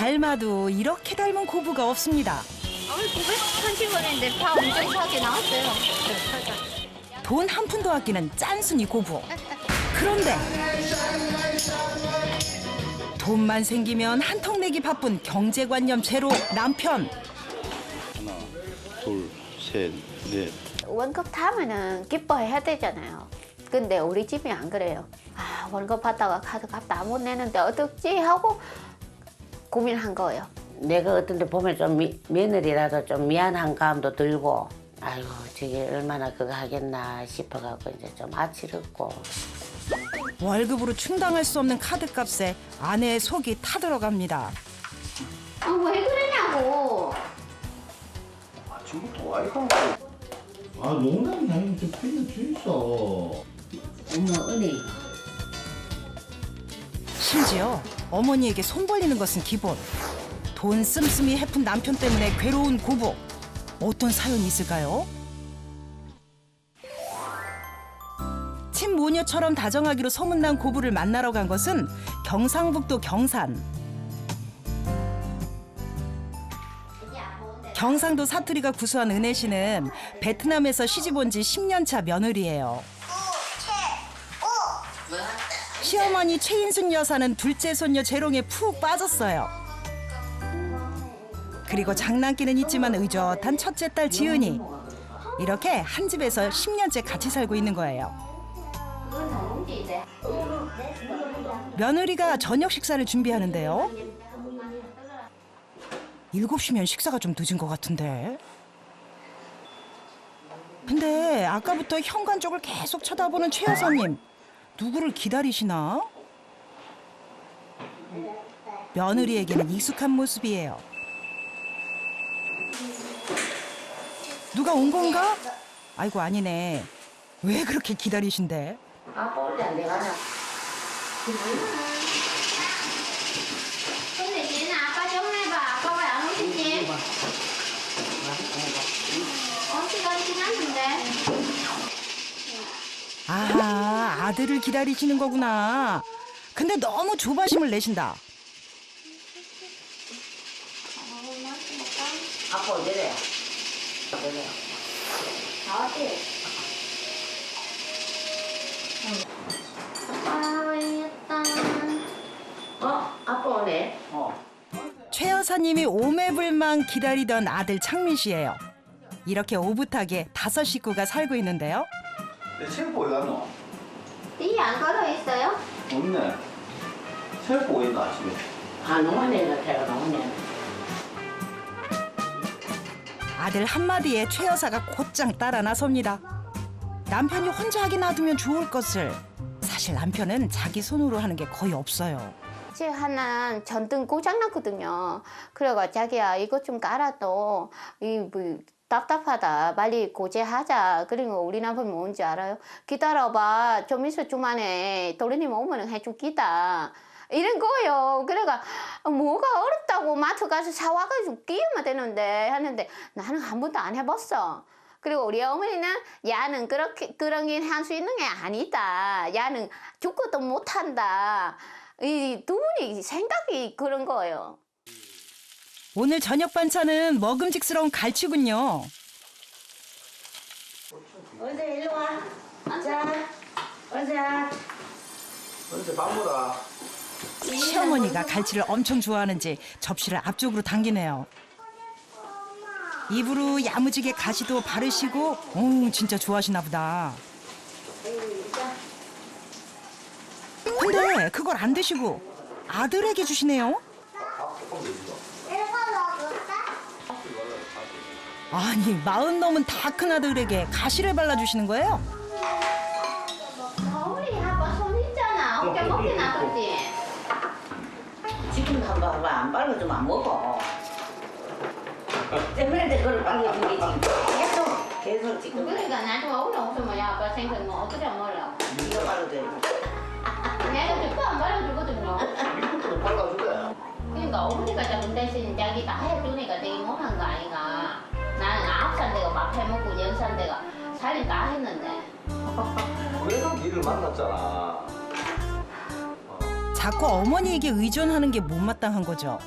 닮아도 이렇게 닮은 고부가 없습니다. 930원인데 다 엄청 싸게 나왔어요. 돈 한 푼도 아끼는 짠순이 고부. 그런데 돈만 생기면 한턱 내기 바쁜 경제관념 제로 남편. 하나, 둘, 셋, 넷. 월급 타면은 기뻐해야 되잖아요. 근데 우리 집이 안 그래요. 아, 월급 받다가 카드 값 다 못 내는데 어떡지 하고 고민한 거예요. 내가 어떤 데 보면 좀 며느리라도 좀 미안한 감도 들고 아이고 저게 얼마나 그거 하겠나 싶어갖고 이제 좀 아찔했고. 월급으로 충당할 수 없는 카드값에 아내의 속이 타들어갑니다. 아, 왜 그러냐고. 아침부터 와이가. 아 농담이 아니고 좀 팬을 주있어. 어머 은희 심지어 어머니에게 손 벌리는 것은 기본. 돈 씀씀이 해픈 남편 때문에 괴로운 고부. 어떤 사연이 있을까요? 친모녀처럼 다정하기로 소문난 고부를 만나러 간 것은 경상북도 경산. 경상도 사투리가 구수한 은혜 씨는 베트남에서 시집 온 지 10년 차 며느리예요. 시어머니 최인숙 여사는 둘째 손녀 재롱에 푹 빠졌어요. 그리고 장난기는 있지만 의젓한 첫째 딸 지은이. 이렇게 한 집에서 10년째 같이 살고 있는 거예요. 며느리가 저녁 식사를 준비하는데요. 7시면 식사가 좀 늦은 것 같은데. 근데 아까부터 현관 쪽을 계속 쳐다보는 최 여사님. 누구를 기다리시나? 며느리에게는 익숙한 모습이에요. 누가 온 건가? 아이고 아니네. 왜 그렇게 기다리신대? 아빠 올 때 안 돼가냐? 근데 지은아 아빠 좀 해봐. 아빠 왜 안 오시지? 시간이 지났는데. 아, 아들을 기다리시는 거구나. 근데 너무 조바심을 내신다. 아빠 어디래? 어디래? 어디? 아빠 일단 아빠 오네. 최 여사님이 오매불망 기다리던 아들 창민 씨예요. 이렇게 오붓하게 5 식구가 살고 있는데요. 내 체육복 어디 갔노? 띠 안 걸어 있어요? 없네. 체육복 어디 있나 아침에? 아 농원에 같아요 농원에. 아들 한마디에 최 여사가 곧장 따라 나섭니다. 남편이 혼자 하게 놔두면 좋을 것을. 사실 남편은 자기 손으로 하는 게 거의 없어요. 제 하나 전등 고장났거든요. 그래가 자기야 이것 좀 깔아도 뭐 답답하다. 빨리 고제하자. 그리고 우리 남편 뭔지 알아요? 기다려봐. 좀 있어 주말에 도련님 오면 해줄기다. 이런 거예요. 그래가 뭐가 어렵다고 마트 가서 사와가지고 끼우면 되는데 하는데 나는 한 번도 안 해봤어. 그리고 우리 어머니는 야는 그런 게 할 수 있는 게 아니다. 야는 죽고도 못한다. 이 두 분이 생각이 그런 거예요. 오늘 저녁 반찬은 먹음직스러운 갈치군요. 언제 일로 와. 자, 언제야? 언제 밥보다. 시어머니가 갈치를 엄청 좋아하는지 접시를 앞쪽으로 당기네요. 입으로 야무지게 가시도 바르시고 진짜 좋아하시나 보다. 근데 그걸 안 드시고 아들에게 주시네요. 아니 40 넘은 다 큰 아들에게 가시를 발라주시는 거예요? 우리 아빠 손 있잖아. 어깨 먹게 놔뒀지. 지금 한번 안 발라주면 안 먹어. 때문에 그걸 발라주는 게 계속 지금 그러니까 나도 오늘 없으면 야 아빠 생각 뭐 어떻게 몰라. 이거 발라줘야 내가 듣고 안 발라주거든요. 이것도 발라줄래? 그러니까 어머니가 잡은 대신 자기가 해주니까 되게 못한 거 아이가. 나는 9살 내가 밥 해먹고 10살 내가 살림 다 했는데. 그래서 니를 만났잖아. 자꾸 어머니에게 의존하는 게 못마땅한 거죠.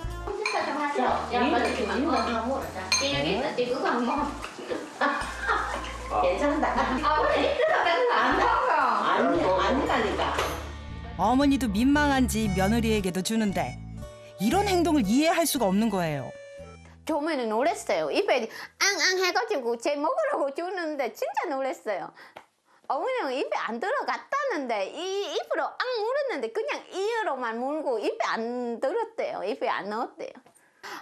아니라니까. 어머니도 민망한지 며느리에게도 주는데 이런 행동을 이해할 수가 없는 거예요. 처음에는 놀랐어요. 입에 앙앙 해가지고 제 먹으라고 주는데 진짜 놀랐어요. 어머니는 입에 안 들어갔다는데 이 입으로 앙 물었는데 그냥 이어로만 물고 입에 안 들었대요. 입에 안 넣었대요.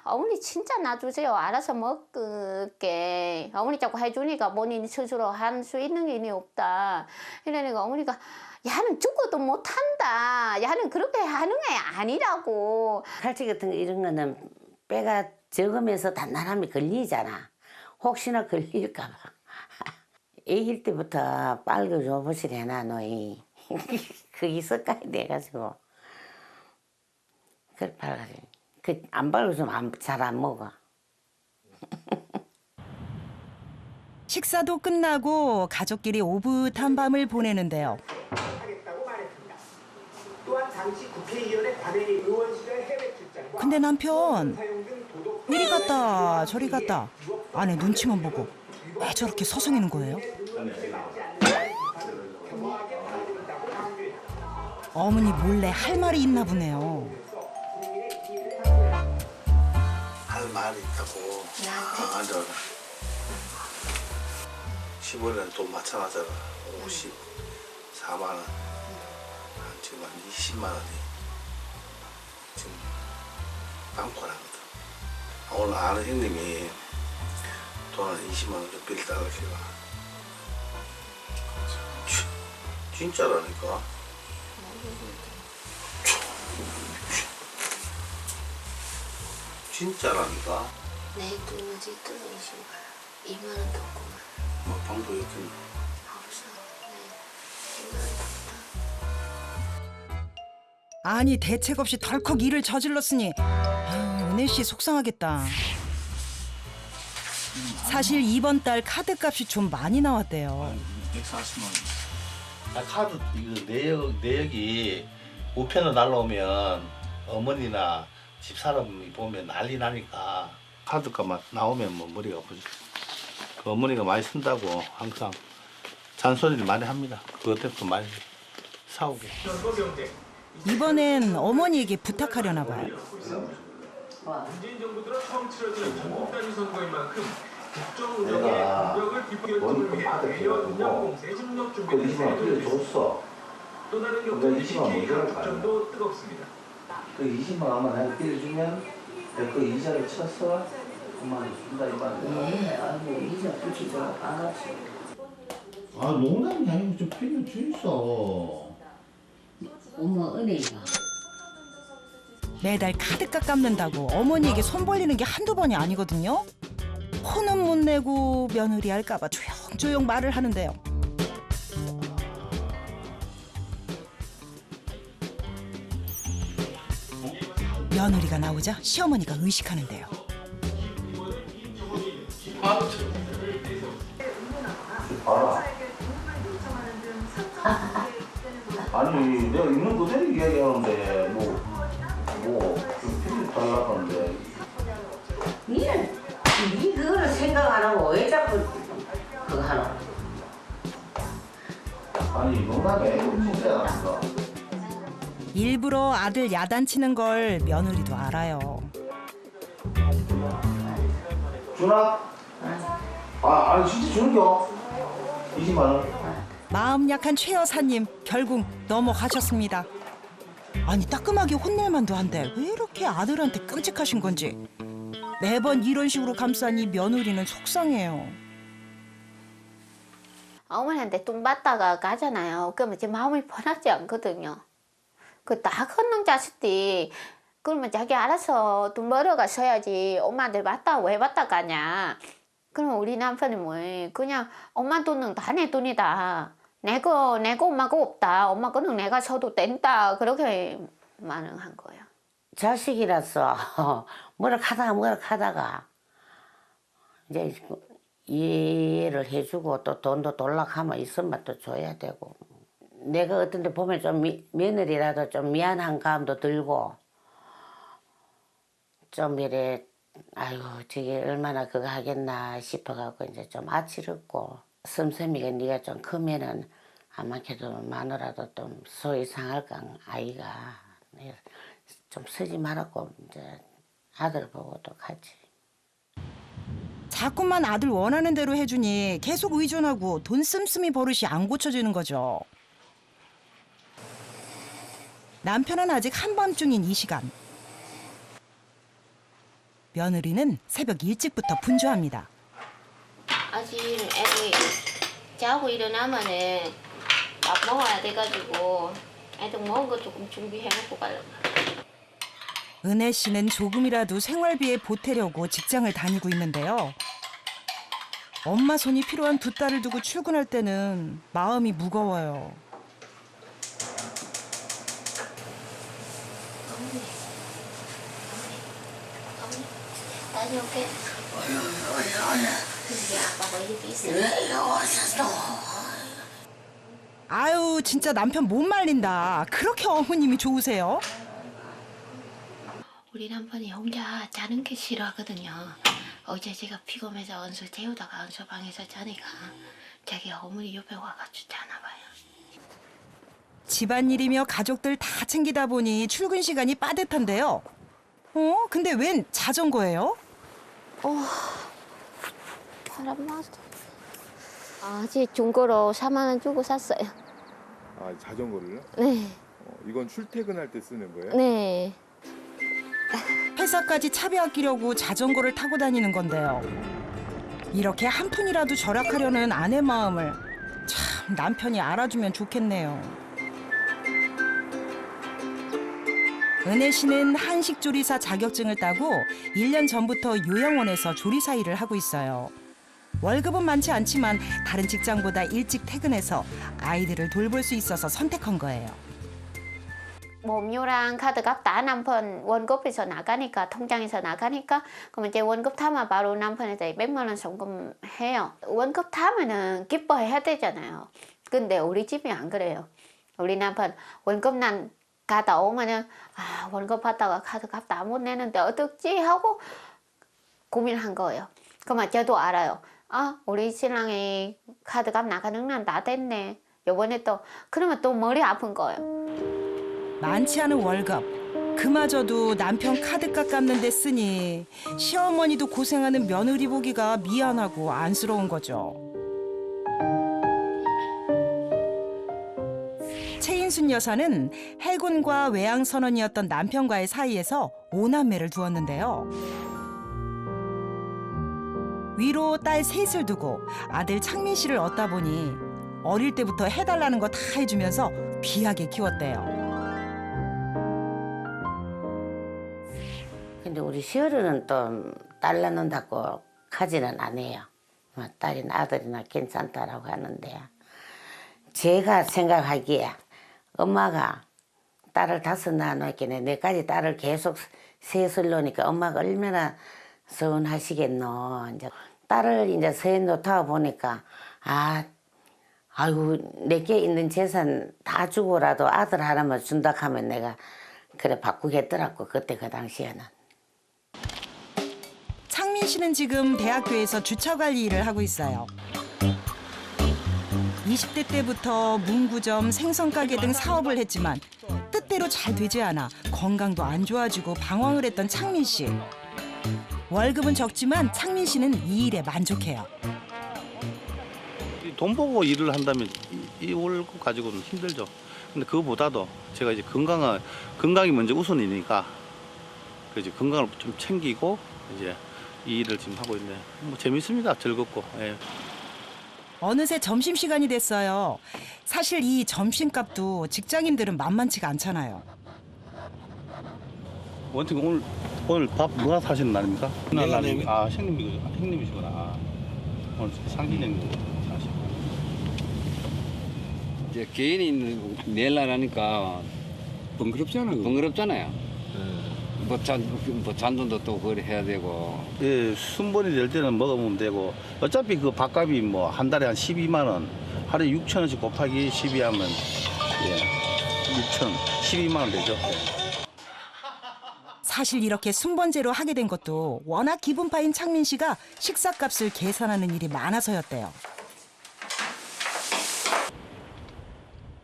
어머니 진짜 놔주세요. 알아서 먹게. 어머니 자꾸 해주니까 본인 스스로 할 수 있는 게 없다. 이러니까 어머니가 야는 죽어도 못한다. 야는 그렇게 하는 게 아니라고. 칼치 같은 거 이런 거는 빼가 적으면서 단단함이 걸리잖아. 혹시나 걸릴까 봐. 애길 때부터 빨개 줘보시래 해놔 너희. 그게 습관이 돼가지고. 그걸 빨가지. 안 빨고주면 잘 안 먹어. 식사도 끝나고 가족끼리 오붓한 밤을 보내는데요. 하겠다고 말했습니다. 또한 당시 국회의원의 관행이 의원 시절 해외 출장과 근데 남편 사용 등 도덕 이리 갔다 저리 갔다 아내 눈치만 보고 왜 저렇게 서성이는 거예요? 어머니 몰래 할 말이 있나 보네요. 할 말이 있다고. 맞아. 15년 돈 마찬가지잖아. 54만 원. 지금 한 20만 원이 지금 빵꾸나거든. 오늘 아는 형님이 돈 한 20만 원 좀 빌려달라고 해가. 진짜라니까. 진짜라니까. 내 돈은 지금 2만 원 더 없구만. 뭐 방도 이렇게 없어. 네. 2만 원 더 없다. 아니 대책 없이 덜컥 일을 저질렀으니 아유, 은혜 씨 속상하겠다. 사실 이번 달 카드값이 좀 많이 나왔대요. 140만 원. 카드 이거 내역이 우편으로 날라오면 어머니나 집사람이 보면 난리 나니까 카드값만 나오면 뭐 머리가 아프죠. 그 어머니가 많이 쓴다고 항상 잔소리를 많이 합니다. 그것 때문에 많이 사오고. 이번엔 어머니에게 부탁하려나 봐요. 문재인 정부 들어 처음 치러지는 전국 단위 선거인 만큼 국정 운영의 내가 공격을 비법 결정을 위해 내년 운영 공세 협력 그 준비를 20만 원 빌려줬어. 또 다른 근데 격전이 20만 원 PK 모자랄 거 국정도 뜨겁습니다. 그 20만 원만 내가 빌려주면 내가 그 이자를 쳐서 9만 원 준다 이 말이야. 아이고 이제 그렇게 좀 반갑지. 아 농담이 아니고 좀 편견 주 있어. 어머 은혜가. 매달 카드값 갚는다고 어머니에게 손 벌리는 게 한두 번이 아니거든요. 혼은 못 내고 며느리 할까봐 조용조용 말을 하는데요. 며느리가 나오자 시어머니가 의식하는데요. 봐라. 아니 내가 있는 그대로 이야기하는데 뭐좀 필요 달라고 하는데 니 그거를 생각 안 하고 왜 자꾸 그거 하노? 아니 농담이 아니고 진짜라니까. 일부러 아들 야단치는 걸 며느리도 알아요. 주나? 아니 진짜 주는겨? 20만 원? 마음 약한 최 여사님 결국 넘어가셨습니다. 아니 따끔하게 혼낼 만도 한데 왜 이렇게 아들한테 끔찍하신 건지 매번 이런 식으로 감싸니 며느리는 속상해요. 어머니한테 돈 받다가 가잖아요. 그러면 제 마음이 편하지 않거든요. 그 다 큰 놈 자식들이 그러면 자기 알아서 돈 벌어가 써야지 엄마한테 받다 왜 받다 가냐. 그러면 우리 남편이 뭐해. 그냥 엄마 돈은 다 내 돈이다. 내가 엄마가 없다. 엄마 거는 내가 써도 된다. 그렇게 말을 한 거예요. 자식이라서 뭐라 하다가 이제 이해를 해주고 또 돈도 돌락하면 있으면 또 줘야 되고. 내가 어떤 데 보면 좀 며느리라도 좀 미안한 감도 들고 좀 이래 아이고 저게 얼마나 그거 하겠나 싶어갖고 이제 좀 아치럽고 씀씀이가 네가 좀 크면은 아마 걔도 마누라도 좀 소위 상할까 아이가 좀 쓰지 말았고 이제 아들 보고 또 같이. 자꾸만 아들 원하는 대로 해주니 계속 의존하고 돈 씀씀이 버릇이 안 고쳐지는 거죠. 남편은 아직 한밤중인 이 시간. 며느리는 새벽 일찍부터 분주합니다. 아직 애들 자고 일어나면은 밥 먹어야 돼가지고 애들 먹은 거 조금 준비해놓고 가려고. 은혜 씨는 조금이라도 생활비에 보태려고 직장을 다니고 있는데요. 엄마 손이 필요한 두 딸을 두고 출근할 때는 마음이 무거워요. 다녀올게. 근데 아빠가 이렇게 있어. 아유 진짜 남편 못 말린다. 그렇게 어머님이 좋으세요? 우리 남편이 혼자 자는 게 싫어하거든요. 어제 제가 피곤해서 언서 재우다가 언서 방에서 자니까 자기 어머니 옆에 와가지고 자나 봐요. 집안일이며 가족들 다 챙기다 보니 출근 시간이 빠듯한데요. 근데 웬 자전거예요? 바람 맞아. 아직 중고로 4만 원 주고 샀어요. 아, 자전거를요? 네, 이건 출퇴근할 때 쓰는 거예요? 네. 회사까지 차비 아끼려고 자전거를 타고 다니는 건데요. 이렇게 한 푼이라도 절약하려는 아내 마음을 참 남편이 알아주면 좋겠네요. 은혜 씨는 한식조리사 자격증을 따고 1년 전부터 요양원에서 조리사 일을 하고 있어요. 월급은 많지 않지만 다른 직장보다 일찍 퇴근해서 아이들을 돌볼 수 있어서 선택한 거예요. 몸료랑 카드값 다 남편 원급에서 나가니까 통장에서 나가니까 그럼 이제 원급 타면 바로 남편한테 100만 원 송금해요. 원급 타면은 기뻐해야 되잖아요. 근데 우리 집이 안 그래요. 우리 남편 원급 난 가다 오면은 원급 받다가 카드값 다 못 내는데 어떡지 하고 고민한 거예요. 그러면 저도 알아요. 우리 신랑이 카드값 나가는 날 다 됐네. 요번에 또 그러면 또 머리 아픈 거예요. 많지 않은 월급. 그마저도 남편 카드값 갚는 데 쓰니 시어머니도 고생하는 며느리 보기가 미안하고 안쓰러운 거죠. 최인순 여사는 해군과 외양 선원이었던 남편과의 사이에서 5남매를 두었는데요. 위로 딸 셋을 두고 아들 창민 씨를 얻다 보니 어릴 때부터 해달라는 거 다 해주면서 귀하게 키웠대요. 근데 우리 시어른은 또 딸 낳는다고 하지는 안 해요. 딸이나 아들이나 괜찮다라고 하는데 제가 생각하기에 엄마가 딸을 5 낳아놓겠네. 내까지 딸을 계속 셋을 놓으니까 엄마가 얼마나 서운하시겠노. 이제 딸을 이제 셋 놓다 보니까 아이고 내게 있는 재산 다 주고라도 아들 하나만 준다 하면 내가 그래 바꾸겠더라고 그때 그 당시에는. 창민 씨는 지금 대학교에서 주차 관리 일을 하고 있어요. 20대 때부터 문구점, 생선가게 등 사업을 했지만 뜻대로 잘 되지 않아 건강도 안 좋아지고 방황을 했던 창민 씨. 월급은 적지만 창민 씨는 이 일에 만족해요. 돈 보고 일을 한다면 이 월급 가지고는 힘들죠. 근데 그거보다도 제가 이제 건강이 먼저 우선이니까 이제 건강을 좀 챙기고 이제 이 일을 지금 하고 있는데 뭐 재밌습니다. 즐겁고. 예. 어느새 점심시간이 됐어요. 사실 이 점심값도 직장인들은 만만치가 않잖아요. 원팀 오늘 밥 누가 사시는 날입니까? 내가 날이 형님이시구나. 오늘 상진형님 사시고. 이제 개인이 내려라니까 번거롭잖아요. 뭐 잔돈도 또 그걸 해야 되고. 예, 순번이 될 때는 먹으면 되고 어차피 그 밥값이 뭐 한 달에 한 12만 원, 하루에 6천 원씩 곱하기 12하면 6천, 12만 원 되죠. 사실 이렇게 순번제로 하게 된 것도 워낙 기분파인 창민 씨가 식사값을 계산하는 일이 많아서였대요.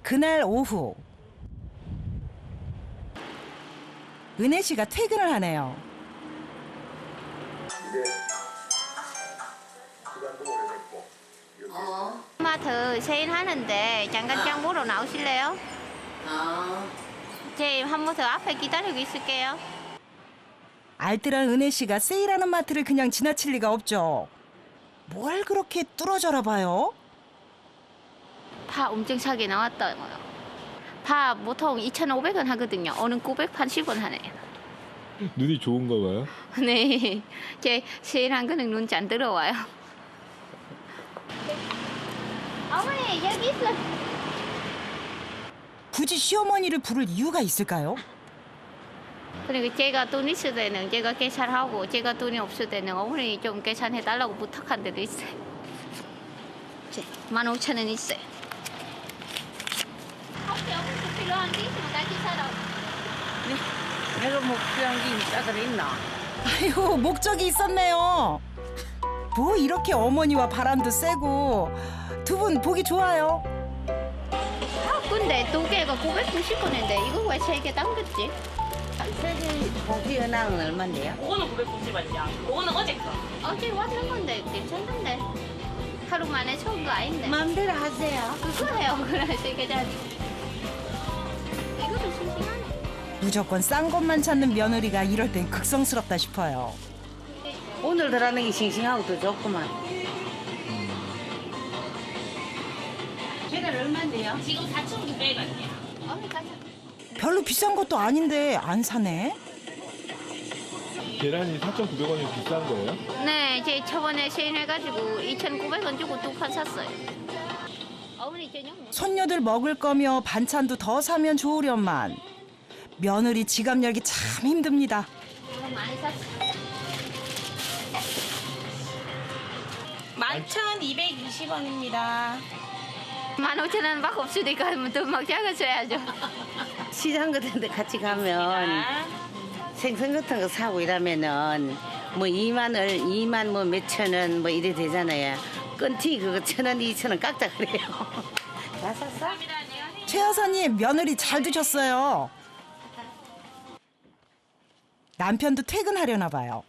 그날 오후 은혜 씨가 퇴근을 하네요. 마트 세일하는데 잠깐 장 보러 나오실래요? 제 한모습 앞에 기다리고 있을게요. 알뜰한 은혜 씨가 세일하는 마트를 그냥 지나칠 리가 없죠. 뭘 그렇게 뚫어져라 봐요? 파 엄청 싸게 나왔다고요. 파 보통 2,500원 하거든요. 오늘 980원 하네요. 눈이 좋은가 봐요? 네, 제 세일한 거는 눈 잘 들어와요. 어머니 여기 있어. 굳이 시어머니를 부를 이유가 있을까요? 그리고 제가 돈 있을 때는 제가 계산하고 제가 돈이 없을 때는 어머니 좀 계산해 달라고 부탁한 데도 있어요. 15,000원 있어요. 혹시 어머니 필요한 게 있으면 같이 사라고. 내가 뭐 필요한 게 있다 그랬나? 아이고 목적이 있었네요. 뭐 이렇게 어머니와 바람도 세고 두 분 보기 좋아요. 근데 2개가 990원인데 이거 왜 3개 담겼지? 세계 고기 은항은 얼마인데요? 그거는 990원이야. 그거는 어제 거. 어제 왔는 건데 괜찮던데. 하루 만에 처음 거 아닌데. 마음대로 하세요. 그거예요. 그래 3개짜리. 이거도 싱싱하네. 무조건 싼 것만 찾는 며느리가 이럴 땐 극성스럽다 싶어요. 오늘 들어가는 게 싱싱하고 더 좋구만. 계란 얼마인데요? 지금 4,900원이야. 어머니 가자. 별로 비싼 것도 아닌데 안 사네. 계란이 4,900원이 비싼 거예요? 네, 제 저번에 세일해가지고 2,900원 주고 2판 샀어요. 어머니 저녁 뭐? 손녀들 먹을 거며 반찬도 더 사면 좋으련만 며느리 지갑 열기 참 힘듭니다. 너무 많이 샀어. 11,220원입니다. 15,000원밖에 없으니까 돈막 작아져야죠. 시장 같은 데 같이 가면 생선 같은 거 사고 이러면은 뭐 2만 뭐 몇천 원 뭐 이래 되잖아요. 끈티 그거 1,000원, 2,000원 깎자 그래요. 다 샀어? 최 여사님 며느리 잘 두셨어요. 남편도 퇴근하려나 봐요.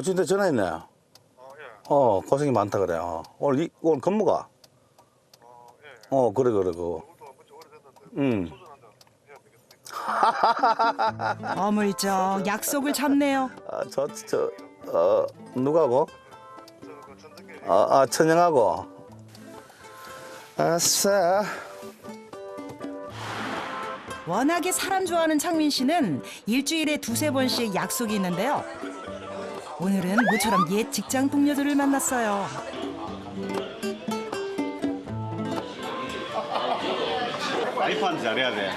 진짜 전화했네. 고생이 많다 그래. 오늘 근무가? 그래 그거. 어물쩍 약속을 잡네요. 누가고? 천영하고. 아싸. 워낙에 사람 좋아하는 창민 씨는 일주일에 2-3번씩 약속이 있는데요. 오늘은 모처럼 옛 직장 동료들을 만났어요. 와이프한테 잘해야 돼.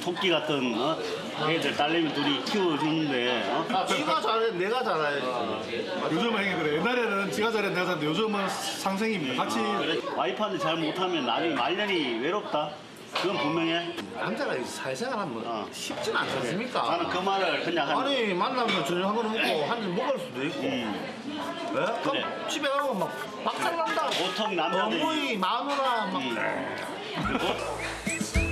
토끼 같은 애들 딸내미 둘이 키워주는데. 지가 잘해, 내가 잘해야지. 요즘은 형이 그래. 옛날에는 지가 잘해, 내가 잘했는데 요즘은 상생입니다. 같이. 그래. 와이프한테 잘 못하면 나중에 말년이 외롭다. 그건 분명해. 남자가 사회생활하면 쉽진 않지 않습니까? 나는 그 말을 그냥 아니 만나면 저녁 한 번 먹고 한 입 먹을 수도 있고. 예? 그럼 그래. 집에 가면 막 박살난다. 보통 남자들이 어머니 마누라 막.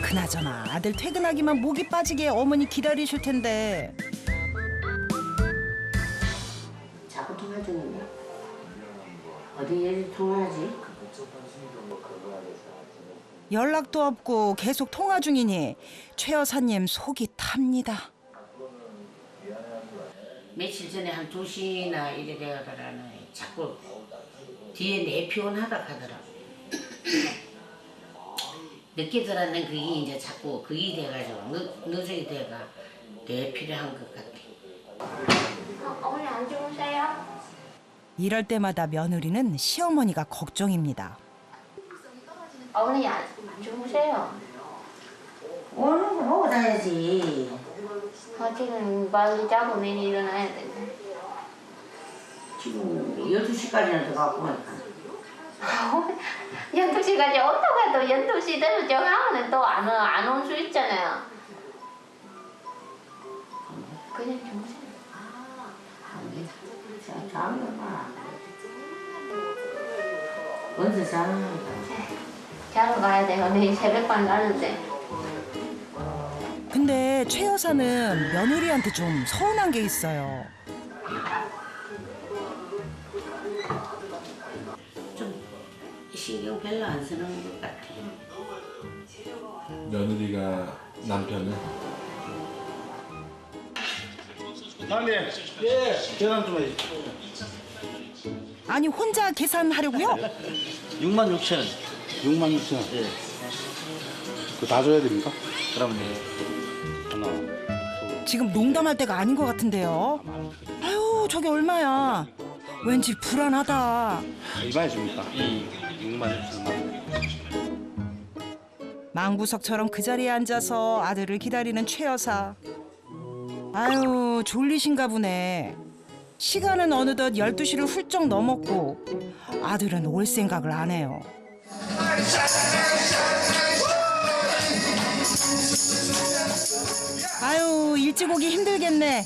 그나저나 아들 퇴근하기만 목이 빠지게 어머니 기다리실 텐데 자꾸 통화 중인데 어디 얘기 통화하지? 연락도 없고 계속 통화 중이니 최 여사님 속이 탑니다. 며칠 전에 한 2시나 이래 되더라는 자꾸 뒤에 내 피곤하다 하더라고. 늦게 들었는 그게 이제 자꾸 그게 돼가지고 늦어야 돼가 내 필요한 것 같아. 어머니 안 주무세요? 이럴 때마다 며느리는 시어머니가 걱정입니다. 어머니 안 주무세요? 오는 거 보고 자야지. 지금 빨리 자고 내일 일어나야 되는데. 지금 12시까지는 더 갖고 오니까. 12시까지 어떡해도 12시 되면 정하면 또 안 올 수 있잖아요. 그냥 주무세요. 언제 자는 자러 가야 돼요. 내일 새벽반 가는데. 근데 최 여사는 며느리한테 좀 서운한 게 있어요. 좀 신경 별로 안 쓰는 것 같아. 며느리가 남편을 사장님, 예, 계산 좀 해. 아니 혼자 계산하려고요? 6만 6천 원. 6만 6천 원. 예. 그거 다 줘야 됩니까? 그러면 하나. 지금 농담할 때가 아닌 것 같은데요. 아유 저게 얼마야? 왠지 불안하다. 이만해 줍니까? 6만 6천 원. 망구석처럼 그 자리에 앉아서 아들을 기다리는 최 여사. 아유 졸리신가 보네. 시간은 어느덧 12시를 훌쩍 넘었고 아들은 올 생각을 안 해요. 아유 일찍 오기 힘들겠네.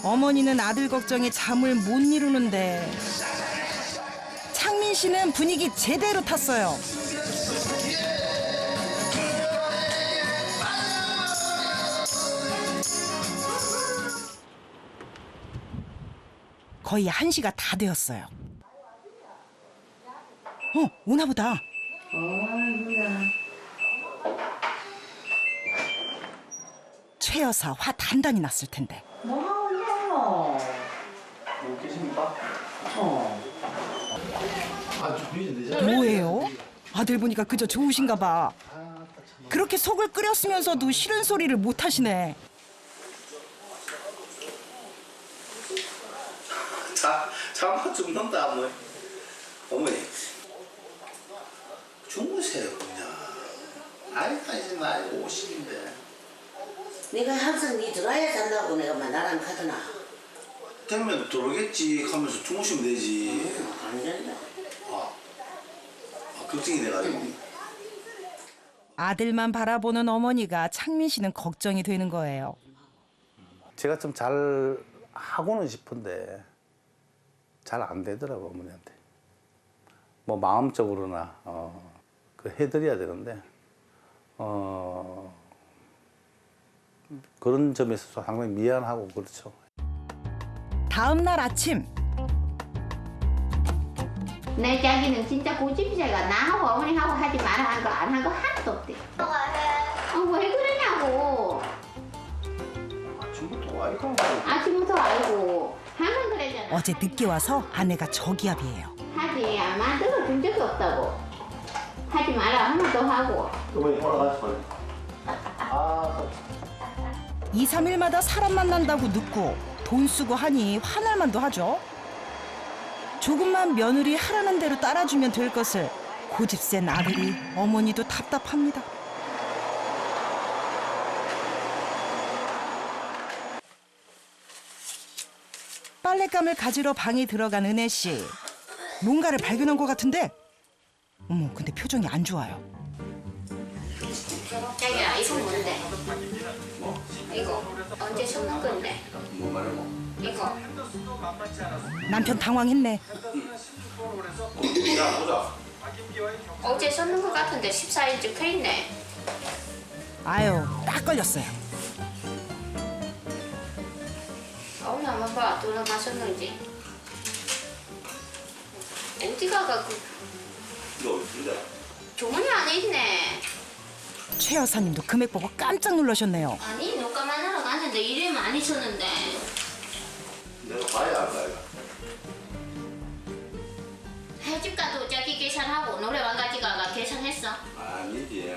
어머니는 아들 걱정에 잠을 못 이루는데 창민 씨는 분위기 제대로 탔어요. 거의 1시가 다 되었어요. 오나 보다. 최 여사 화 단단히 났을 텐데. 뭐하냐고. 뭐 계십니까? 뭐예요? 아들 보니까 그저 좋으신가 봐. 그렇게 속을 끓였으면서도 싫은 소리를 못 하시네. 잠깐 죽는다 뭐. 어머니 주무세요 그냥. 아이가 이제 나이 50인데. 내가 항상 네 들어와야 잔다고 내가 만나랑 하더나. 되면 들어오겠지 하면서 주무시면 되지. 안 된다. 걱정이 돼가지고. 아들만 바라보는 어머니가 창민 씨는 걱정이 되는 거예요. 제가 좀 잘 하고는 싶은데 잘 안 되더라고 어머니한테. 뭐 마음적으로나 그 해드려야 되는데 그런 점에 있어서 상당히 미안하고 그렇죠. 다음 날 아침 내 자기는 진짜 고집이자가 나하고 어머니하고 하지 마라 한 거 안 한 거 하나도 없대. 왜 그러냐고. 아침부터 알고 항상 그러잖아. 어제 늦게 와서 아내가 저기압이에요. 하지 안 만들어 준 적이 없다고. 하지 마라 하나도 하고. 어머니 돌아가시고. 2, 3일마다 사람 만난다고 늦고 돈 쓰고 하니 화날 만도 하죠. 조금만 며느리 하라는 대로 따라주면 될 것을 고집센 아들이 어머니도 답답합니다. 빨랫감을 가지러 방에 들어간 은혜 씨. 뭔가를 발견한 것 같은데 어머 근데 표정이 안 좋아요. 자기야 이거 뭔데? 이거 언제 줬는 건데? 이거 남편 당황했네. 어제 썼는 것 같은데 14일 찍혀있네. 아유 딱 걸렸어요. 오늘 한번 봐. 또 얼마 썼는지. 어디 가가 그 주머니 안에 있네. 최 여사님도 금액 보고 깜짝 놀라셨네요. 아니 눈감만 하러 갔는데 이래 많이 썼는데. 내가 봐야 알까 이거. 해집 가도 자기 계산하고 노래방 가지 가가 계산했어? 아니지.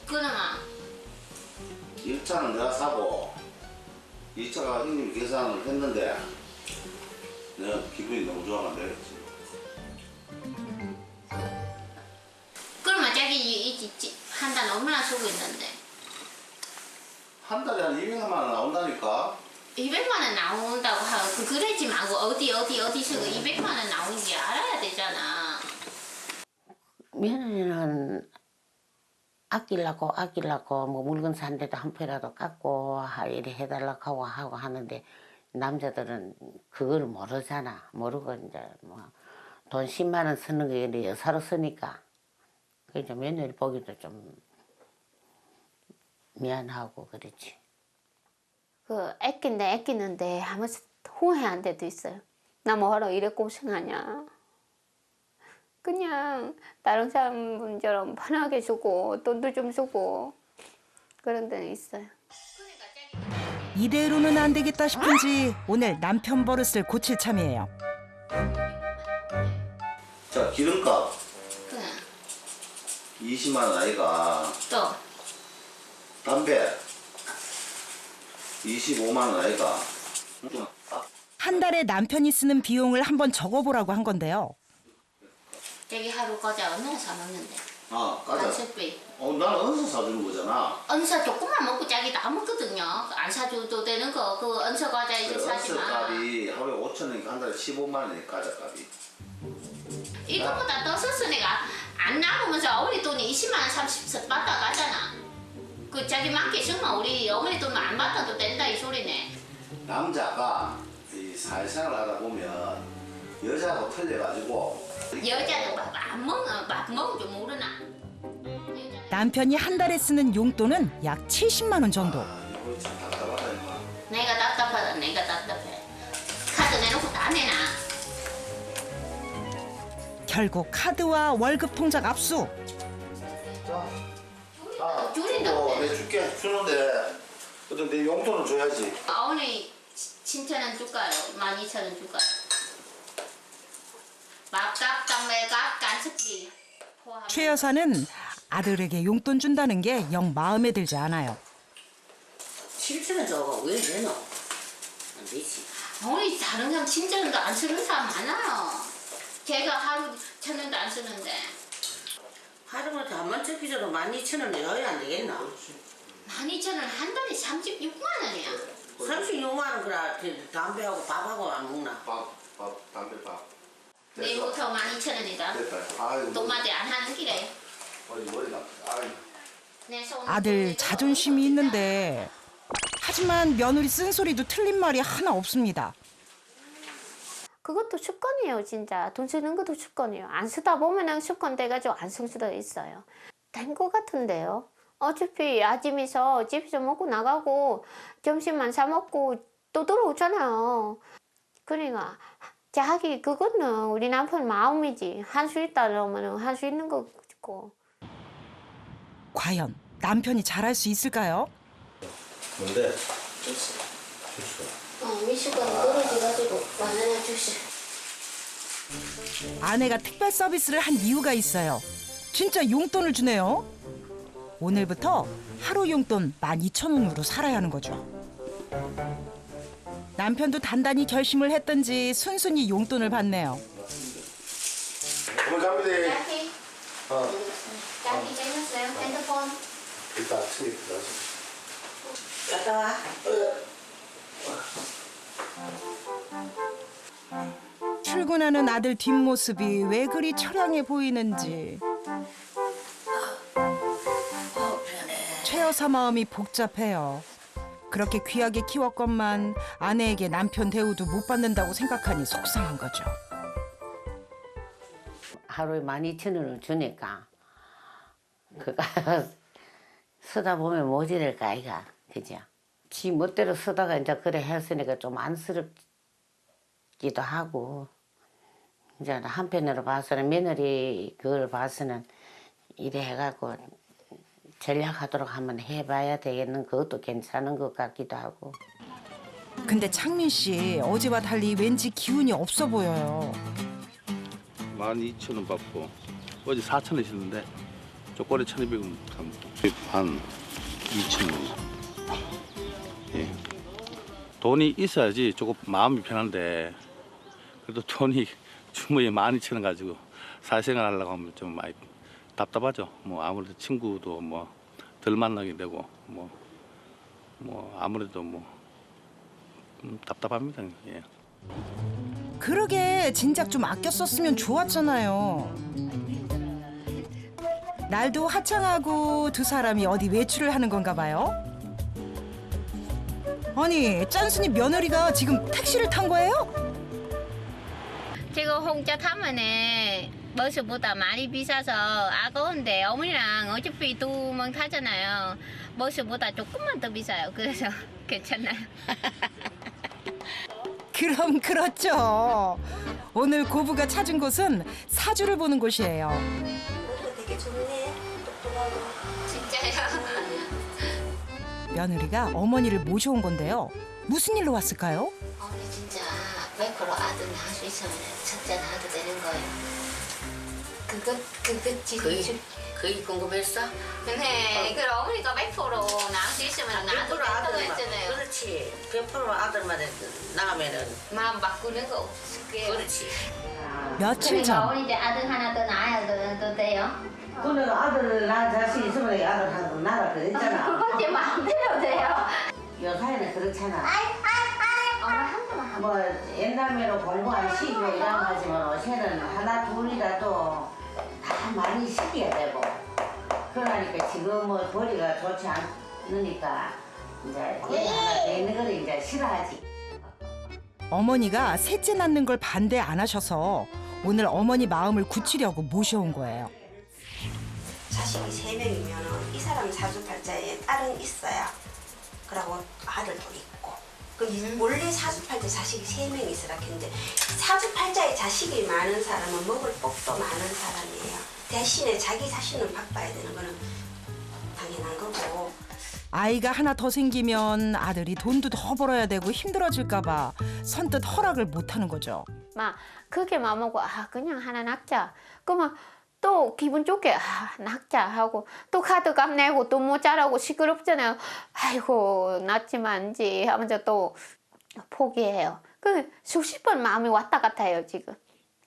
그놈아 1차는 내가 사고 2차가 형님이 계산을 했는데 내가 기분이 너무 좋아가 내렸지. 그러면 자기 한 달 얼마나 쓰고 있는데? 한 달에 한 200만 원 나온다니까. 200만 원 나온다고 하고 그러지 말고 어디 쓰고 200만 원 나오는지 알아야 되잖아. 며느리는 아끼려고 뭐 물건 사는데도 한 표라도 깎고 이래 해달라고 하고 하는데 남자들은 그걸 모르잖아. 모르고 이제 뭐 돈 10만 원 쓰는 게 이제 여사로 쓰니까 그래서 며느리 보기도 좀 미안하고 그렇지. 그 아끼는데 하면서 후회한 데도 있어요. 나 뭐하러 이래 고생하냐. 그냥 다른 사람들처럼 편하게 주고 돈도 좀 주고 그런 데는 있어요. 이대로는 안 되겠다 싶은지 오늘 남편 버릇을 고칠 참이에요. 자, 기름값 20만 원 아이가. 또 담배 25만 원 아이가. 한 달에 남편이 쓰는 비용을 한번 적어보라고 한 건데요. 저기 하루 과자 얼마나 사 먹는데? 아, 가자. 간식비. 나는 언서 사주는 거잖아. 언사 조금만 먹고 자기 다 먹거든요. 안 사줘도 되는 거. 그 언사 과자 이제 사지 언서 마. 값이 하루에 5천 원이니까 한 달에 15만 원이네, 과자 값이. 이거보다 더 썼으니까 안 남으면서 어머니 돈이 20만 원 30씩 받다 가잖아. 그 자기 맞게 정말 우리 어머니 돈만 안 받아도 된다 이 소리네. 남자가 이 사회생활 하다 보면 여자하고 틀려가지고 여자는 밥 먹은 줄 모르나. 남편이 한 달에 쓰는 용돈은 약 70만 원 정도. 이거 참 답답하다 이거. 내가 답답하다 내가 답답해. 카드 내놓고 다 내놔. 결국 카드와 월급 통장 압수. 줄인다고. 내가 줄게. 주는데 근데 내 용돈은 줘야지. 어머니 친천원 줄까요? 12,000원 줄까요? 밥값, 담배값, 간식비 포함. 최 여사는 아들에게 용돈 준다는 게 영 마음에 들지 않아요. 7천 원 저거 왜 내노? 안 되지. 어머니 다른 사람 친천원도 안 쓰는 사람 많아요. 제가 하루 1,000원도 안 쓰는데. 하루만 한번 적기줘도 12,000원 넣어야 안 되겠나? 12,000원 한 달에 36만 원이야. 36만 원 그래 담배하고 밥하고 안 먹나? 담배 밥. 내일부터 12,000원이다. 됐다. 아이고. 돈마디 안 하는 길에. 머리가. 아이고. 내 손 아들 자존심이 있는데 하지만 며느리 쓴소리도 틀린 말이 하나 없습니다. 그것도 습관이에요, 진짜. 돈 쓰는 것도 습관이에요. 안 쓰다 보면은 습관 돼가지고 안 쓸 수도 있어요. 된 것 같은데요. 어차피 아침에서 집에서 먹고 나가고 점심만 사 먹고 또 들어오잖아요. 그러니까 자기 그거는 우리 남편 마음이지. 할 수 있다 그러면 할 수 있는 거고. 과연 남편이 잘할 수 있을까요? 뭔데? 미숫가루 떨어져가지고 바나나 주스. 아내가 특별 서비스를 한 이유가 있어요. 진짜 용돈을 주네요. 오늘부터 하루 용돈 12,000원으로 살아야 하는 거죠. 남편도 단단히 결심을 했던지 순순히 용돈을 받네요. 오늘 갑니다. 짜기. 짜기 재밌어요? 핸드폰. 일단 챙깁니다. 갔다 와. 출근하는 아들 뒷모습이 왜 그리 처량해 보이는지 최 여사 마음이 복잡해요. 그렇게 귀하게 키웠건만 아내에게 남편 대우도 못 받는다고 생각하니 속상한 거죠. 하루에 12,000원을 주니까 그가 쓰다 보면 모자랄까 아이가 그죠? 지 멋대로 쓰다가 이제 그래 했으니까 좀 안쓰럽기도 하고 이제 한편으로 봐서는 며느리 그걸 봐서는 이래 해갖고 전략하도록 한번 해봐야 되겠는 그것도 괜찮은 것 같기도 하고. 근데 창민 씨 어제와 달리 왠지 기운이 없어 보여요. 12,000원 받고 어제 4,000원 셨는데 쪼꼬리 1,200원 한 2,000원. 예. 돈이 있어야지 조금 마음이 편한데 그래도 돈이 주머니에 12,000원 가지고 사회생활 하려고 하면 좀 많이 답답하죠. 뭐 아무래도 친구도 뭐 덜 만나게 되고 뭐 아무래도 뭐 답답합니다. 예. 그러게 진작 좀 아껴 썼으면 좋았잖아요. 날도 화창하고 두 사람이 어디 외출을 하는 건가 봐요. 아니, 짠순이 며느리가 지금 택시를 탄 거예요? 지금 혼자 타면은 버스보다 많이 비싸서 아까운데 어머니랑 어차피 두 명 타잖아요. 버스보다 조금만 더 비싸요. 그래서 괜찮아요. 그럼 그렇죠. 오늘 고부가 찾은 곳은 사주를 보는 곳이에요. 되게 좋네. 똑똑하고. 진짜요? 며느리가 어머니를 모셔온 건데요. 무슨 일로 왔을까요? 어머니 진짜 100% 아들 낳을 수 있으면 첫째 낳아도 되는 거예요. 그거 지금 그게 궁금했어? 네, 그럼 어머니가 100% 낳을 수 있으면 낳아도 된다고 했잖아요. 그렇지. 100% 아들만 나가면은 마음 바꾸는 거 없을게요. 그렇지. 며칠 그러니까 전 어머니 이제 아들 하나 더 낳아야 돼요? 그는 아들 낳은 자식 있으면 아들 하나 낳아 그랬잖아. 그건 제 마음대로 돼요. 요사이는 그렇잖아. 엄마 한 번만 하고. 뭐 옛날에는 공부 안 시키고 이런 하지만 요새는 하나 둘이라도 다 많이 시켜야 되고 그러니까 지금 뭐 벌이가 좋지 않으니까 이제 얘 하나 더 있는 거를 이제 싫어하지. 어머니가 셋째 낳는 걸 반대 안 하셔서 오늘 어머니 마음을 굳히려고 모셔온 거예요. 자식이 3명이면 이 사람 사주팔자에 딸은 있어요. 그리고 아들도 있고. 원래 사주팔자 자식이 3명 있으라 했는데 사주팔자에 자식이 많은 사람은 먹을 복도 많은 사람이에요. 대신에 자기 자신을 바꿔야 되는 거는 당연한 거고. 아이가 하나 더 생기면 아들이 돈도 더 벌어야 되고 힘들어질까 봐 선뜻 허락을 못 하는 거죠. 막 그렇게 마음먹고 그냥 하나 낳자. 그러면 또 기분 좋게 낳자 하고 또 카드값 내고 또 못 자라고 시끄럽잖아요. 아이고 낳지만지 하면서 또 포기해요. 그 수십 번 마음이 왔다 갔다 해요 지금.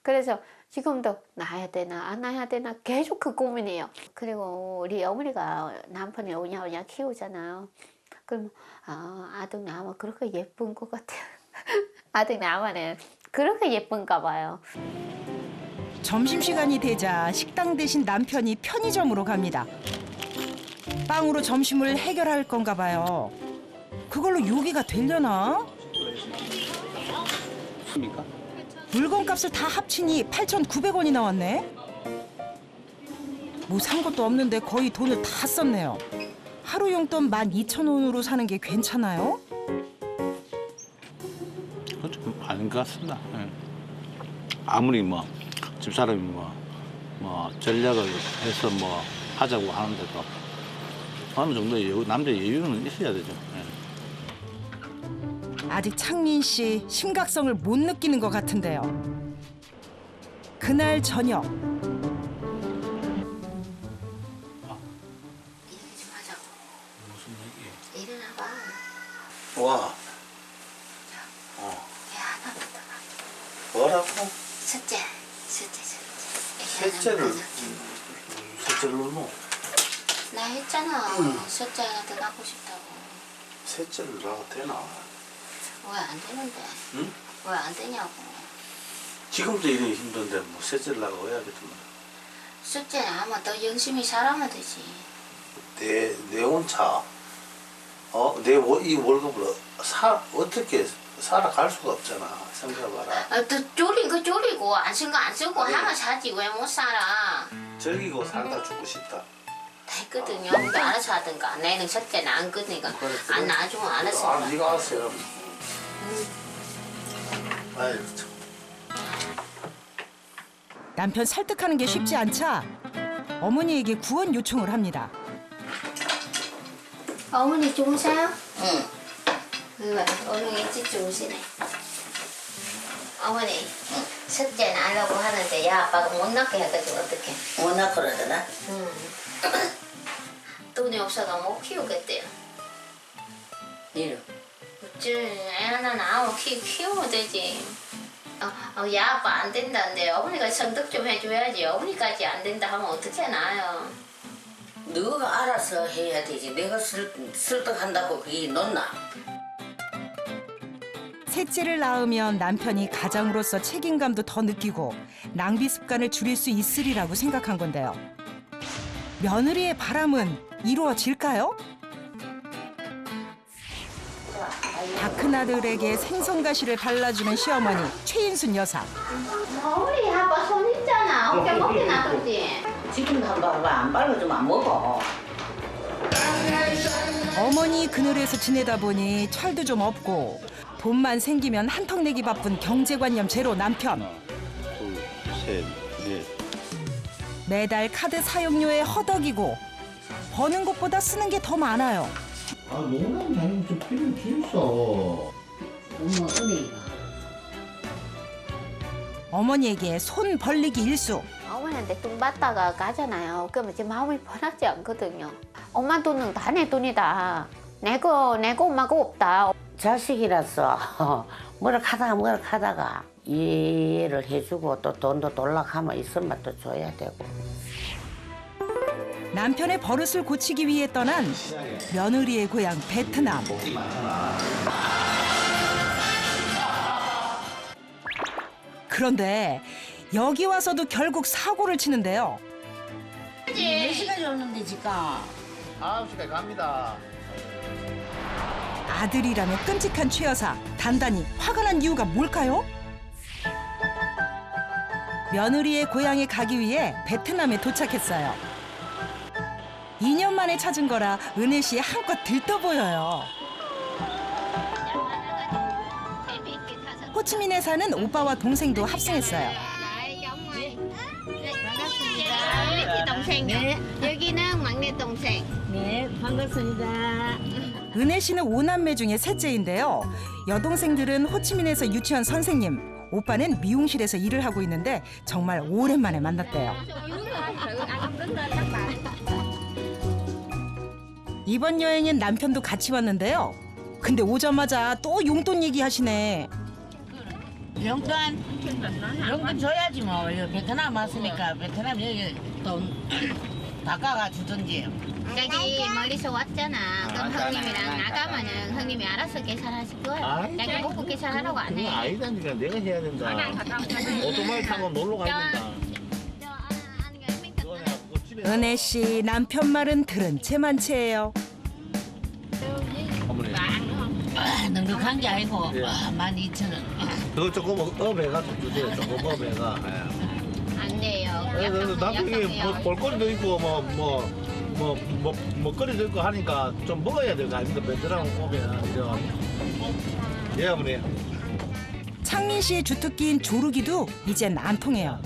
그래서 지금도 낳아야 되나 안 낳아야 되나 계속 그 고민이에요. 그리고 우리 어머니가 남편이 오냐오냐 키우잖아요. 그럼 아들 낳으면 그렇게 예쁜 것 같아요. 아들 낳으면 그렇게 예쁜가 봐요. 점심시간이 되자 식당 대신 남편이 편의점으로 갑니다. 빵으로 점심을 해결할 건가 봐요. 그걸로 요기가 되려나? 입니까? 물건값을 다 합치니 8,900원이 나왔네. 뭐 산 것도 없는데 거의 돈을 다 썼네요. 하루 용돈 12,000원으로 사는 게 괜찮아요? 그건 좀 아닌 것 같습니다. 예. 아무리 뭐 집사람이 뭐 전략을 해서 뭐 하자고 하는데도 어느 정도의 남자의 여유는 있어야 되죠. 예. 아직 창민 씨 심각성을 못 느끼는 것 같은데요. 그날 저녁 얘기 좀 하자고. 무슨 얘기? 일어나봐. 와. 애 하나부터 뭐라고? 셋째. 셋째를 놓노? 나 했잖아. 셋째 하나 더 낳고 싶다고. 셋째를 낳아도 되나? 왜 안 되는데? 응? 왜 안 되냐고. 지금도 일이 힘든데 뭐 셋째를 낳아고 해야겠더만. 셋째 낳으면 더 열심히 살아면 되지. 내 혼자 이 월급으로 어떻게 살아갈 수가 없잖아. 생각해봐라. 또 졸린 거 졸리고 안 쓴 거 안 쓰고 하면 사지 왜 못 살아. 즐기고 살다 죽고 싶다. 다 했거든요. 또 알아서 하든가. 내는 셋째 낳은 거니까 안 낳아주면 알아서 해. 네가 하세요. 아이고 참. 남편 설득하는 게 쉽지 않자 어머니에게 구원 요청을 합니다. 어머니 좋으세요? 응. 왜? 오늘 일찍 주무시네. 어머니, 셋째 낳으려고 하는데 야 아빠가 못 낳게 해가지고 어떡해? 못 낳고 그러더나? 돈이 없어서 못 키우겠대요. 이름. 어찌 애 하나 낳으면 키우면 되지. 야 아빠 안 된다는데 어머니가 설득 좀 해줘야지. 어머니까지 안 된다 하면 어떻게 낳아요? 너가 알아서 해야 되지. 내가 설득한다고 그게 놓나? 셋째를 낳으면 남편이 가장으로서 책임감도 더 느끼고 낭비 습관을 줄일 수 있으리라고 생각한 건데요. 며느리의 바람은 이루어질까요? 다 큰 아들에게 생선가시를 발라주는 시어머니 최인순 여사. 우리 아빠 손 있잖아. 어깨 먹게 놔뒀지. 지금 한번 안 발라주면 안 먹어. 어머니 그늘에서 지내다 보니 철도 좀 없고 돈만 생기면 한턱 내기 바쁜 경제관념 제로 남편. 둘, 셋, 넷. 매달 카드 사용료에 허덕이고 버는 것보다 쓰는 게 더 많아요. 아 농담이 아니고 좀 필요 주있어. 어머 은혜가. 어머니에게 손 벌리기 일수. 어머니한테 돈 받다가 가잖아요. 그러면 제 마음이 편하지 않거든요. 엄마 돈은 다 내 돈이다. 내거 엄마가 없다. 자식이라서 뭐라 하다가 이해를 해주고 또 돈도 돌락하면 있으면 또 줘야 되고. 남편의 버릇을 고치기 위해 떠난 며느리의 고향 베트남. 그런데 여기 와서도 결국 사고를 치는데요. 몇 시까지 오는데 지금? 9시까지 갑니다. 아들이라며 끔찍한 최 여사. 단단히 화가 난 이유가 뭘까요? 며느리의 고향에 가기 위해 베트남에 도착했어요. 2년 만에 찾은 거라 은혜 씨 한껏 들떠 보여요. 호치민에 사는 오빠와 동생도 합승했어요. 반갑습니다. 동생이요. 여기는 막내 동생. 네, 반갑습니다. 은혜 씨는 5남매 중에 셋째인데요. 여동생들은 호치민에서 유치원 선생님, 오빠는 미용실에서 일을 하고 있는데 정말 오랜만에 만났대요. 이번 여행엔 남편도 같이 왔는데요. 근데 오자마자 또 용돈 얘기하시네. 용돈 줘야지 뭐. 여기 베트남 왔으니까 베트남 여기 돈 닦아가 주던지. 여기 멀리서 왔잖아. 그럼 형님이랑 나가면은 형님이 알아서 계산하실 거야. 자기 먹고 계산하라고 안 해. 아니다니까 내가 해야 된다. 오토바이 타고 놀러 가야 된다. 은혜 씨 남편 말은 들은 채 만채예요. 어머니. 넉넉한 게 아니고 12,000원. 그거 조금 업해가 좀 주세요. 조금 업해가. 안 돼요. 그래서 남편이 뭐 약속해요. 볼거리도 있고 먹거리도 있고 하니까 좀 먹어야 될 거 아닙니까? 베트남 오면 이런. 예 어머니. 창민 씨의 주특기인 조르기도 이젠 안 통해요.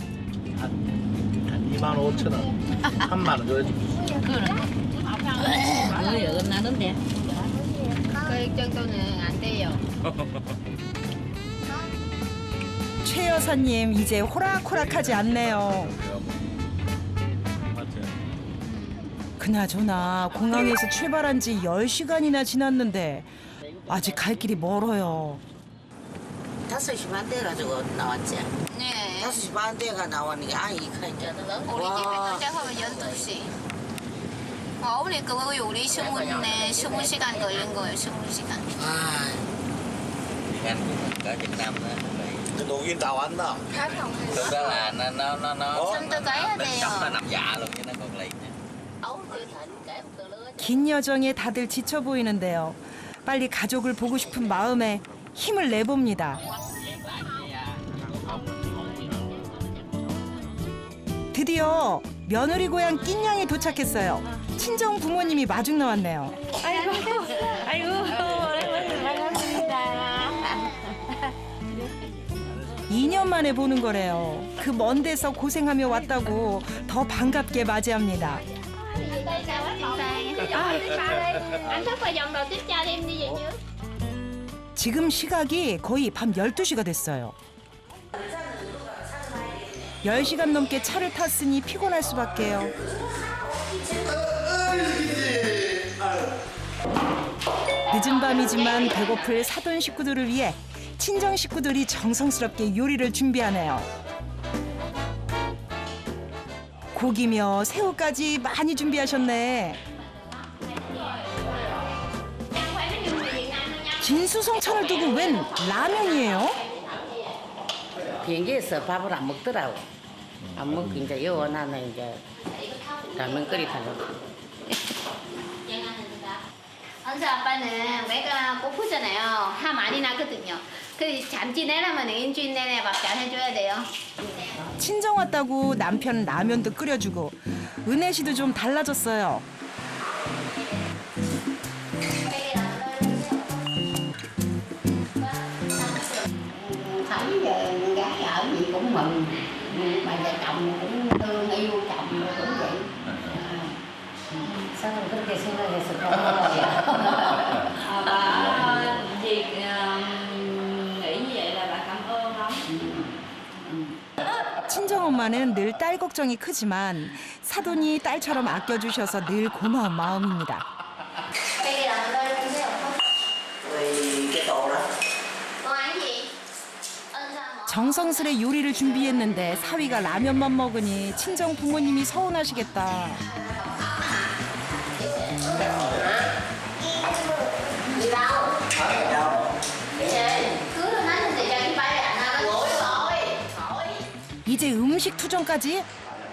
한 25,000원. 3만원 줘야지. 그거 어긋나는데. 그 정도는 안 돼요. 최 여사님 이제 호락호락하지 않네요. 맞지? 그나저나 공항에서 출발한 지 10시간이나 지났는데 아직 갈 길이 멀어요. 5시 반 돼가지고 나왔지. 네. 5시 반 돼가 나오니까 우리 집에 도착하면 12시. 어머니 그거 우리 20시간 걸린 거예요. 20시간. 그 녹인 다 왔나? 좀 더 가야 돼요. 긴 여정에 다들 지쳐 보이는데요. 빨리 가족을 보고 싶은 마음에 힘을 내봅니다. 드디어 며느리 고향 낀양에 도착했어요. 친정 부모님이 마중 나왔네요. 아이고 반갑습니다. 2년 만에 보는 거래요. 그 먼 데서 고생하며 왔다고 더 반갑게 맞이합니다. Anh sắp vào dòng đầu tiếp cha em đi về chứ. 지금 시각이 거의 밤 12시가 됐어요. 10시간 넘게 차를 탔으니 피곤할 수밖에요. 늦은 밤이지만 배고플 사돈 식구들을 위해 친정 식구들이 정성스럽게 요리를 준비하네요. 고기며 새우까지 많이 준비하셨네. 진수성찬을 두고 웬 라면이에요? 비행기에서 밥을 안 먹더라고. 안 먹고 이제 여기 나는 이제 라면 끓이다가. 언서 아빠는 배가 고프잖아요. 화 많이 나거든요. 그 잠시 내려면 일주일 내내 밥 잘 해줘야 돼요. 친정 왔다고 남편 라면도 끓여주고 은혜 씨도 좀 달라졌어요. Thấy con gái ở gì cũng mừng, mà vợ chồng cũng thương yêu chồng cũng vậy. Sao không 그렇게 생각해서 Bà việc nghĩ như vậy là bà cảm ơn lắm. 친정엄마는 늘 딸 걱정이 크지만 사돈이 딸처럼 아껴주셔서 늘 고마운 마음입니다. 정성스레 요리를 준비했는데 사위가 라면만 먹으니 친정 부모님이 서운하시겠다. 이제 음식 투정까지?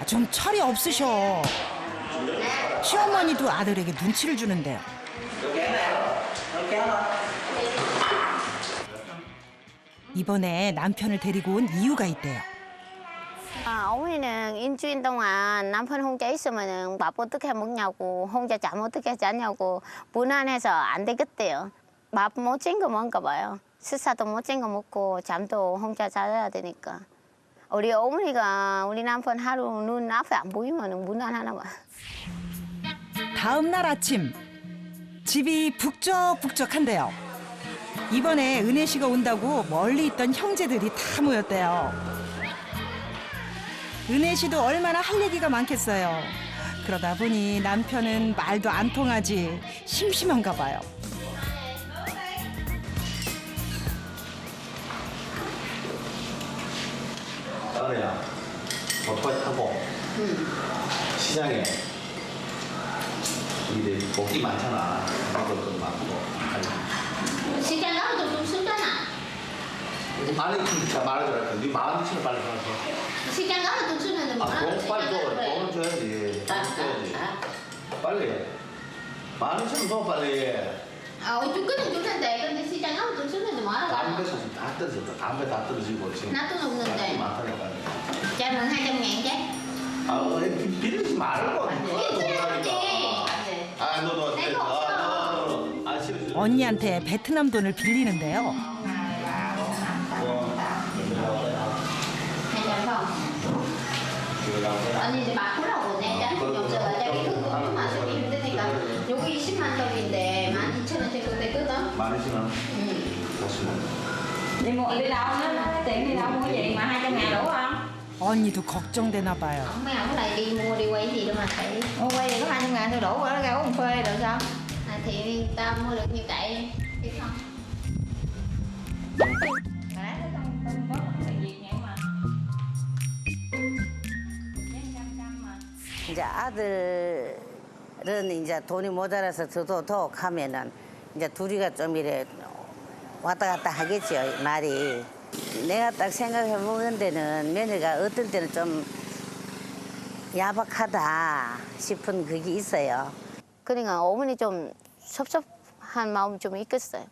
좀 철이 없으셔. 시어머니도 아들에게 눈치를 주는데요. 이번에 남편을 데리고 온 이유가 있대요. 어머니는 일주일 동안 남편 혼자 있으면 밥 어떻게 먹냐고, 혼자 잠 어떻게 자냐고 무난해서 안 되겠대요. 밥 못 챙겨 먹은가 봐요. 식사도 못 챙겨 먹고 잠도 혼자 자야 되니까. 우리 어머니가 우리 남편 하루 눈 앞에 안 보이면 무난하나 봐. 다음 날 아침 집이 북적북적한데요. 이번에 은혜 씨가 온다고 멀리 있던 형제들이 다 모였대요. 은혜 씨도 얼마나 할 얘기가 많겠어요. 그러다 보니 남편은 말도 안 통하지 심심한가 봐요. 딸이야, 오토바이 타고 시장에 이제 복이 많잖아. 먹을 것도 많고. 시장 가면 좀 쓰잖아. 아니, 진짜 말하자니까 네 마음 미치면 빨리 가서. 시장 가면 좀 쓰는데 뭐 하나 돈 빨리 줘. 돈을 줘야지. 돈 줘야지. 빨리. 12,000원 더 빨리. 어쨌거든 주는데 근데 시장 가면 좀 쓰는데 뭐 하나 담배 사실 다 떨어졌다. 담배 다 떨어지고 지금. 나 돈 없는데. 많다니까. 짧은 200명 제? 빌리지 말고. 그거 돈이니까. 아, 너. 아, 싫어. 언니한테 베트남 돈을 빌리는데요. 아니 이제 막 보라고 내 짠돈이 없어가지고 그것만 쓰기 힘드니까 여기 20만 동인데 12,000원 정도 되거든. 12,000원. Đi mua đi đâu nó tiện đi đâu mua gì mà 200.000 đủ không? 언니도 걱정되나 봐요. Mấy ông này đi mua đi quay gì đâu mà thấy. Mua quay thì có 200.000 thôi đủ rồi, nó ra uống phê được sao? Thì tao mua được như vậy thì không. 이제 아들은 이제 돈이 모자라서 더더더 하면은 이제 둘이가 좀 이래 왔다 갔다 하겠죠, 말이. 내가 딱 생각해 보는 데는 며느리가 어떨 때는 좀 야박하다 싶은 그게 있어요. 그러니까 어머니 좀 섭섭한 마음 좀 있겠어요.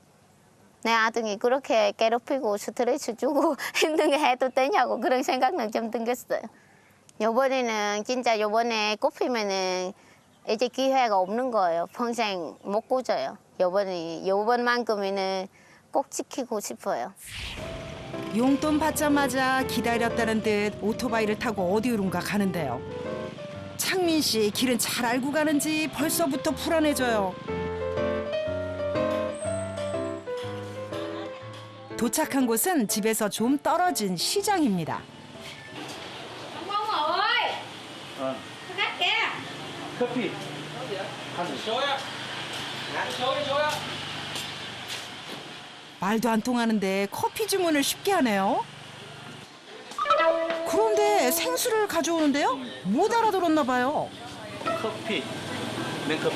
내 아들이 그렇게 괴롭히고 스트레스 주고 힘들게 해도 되냐고 그런 생각은 좀 들겠어요. 요번에는 진짜 요번에 꼽히면은 이제 기회가 없는 거예요. 평생 못 꽂아요. 요번만큼에는 꼭 지키고 싶어요. 용돈 받자마자 기다렸다는 듯 오토바이를 타고 어디론가 가는데요. 창민 씨 길은 잘 알고 가는지 벌써부터 불안해져요. 도착한 곳은 집에서 좀 떨어진 시장입니다. Ông ơi, khách kìa. 커피. 말도 안 통하는데 커피 주문을 쉽게 하네요. 그런데 생수를 가져오는데요? 못 알아들었나 봐요. 커피. 냉커피.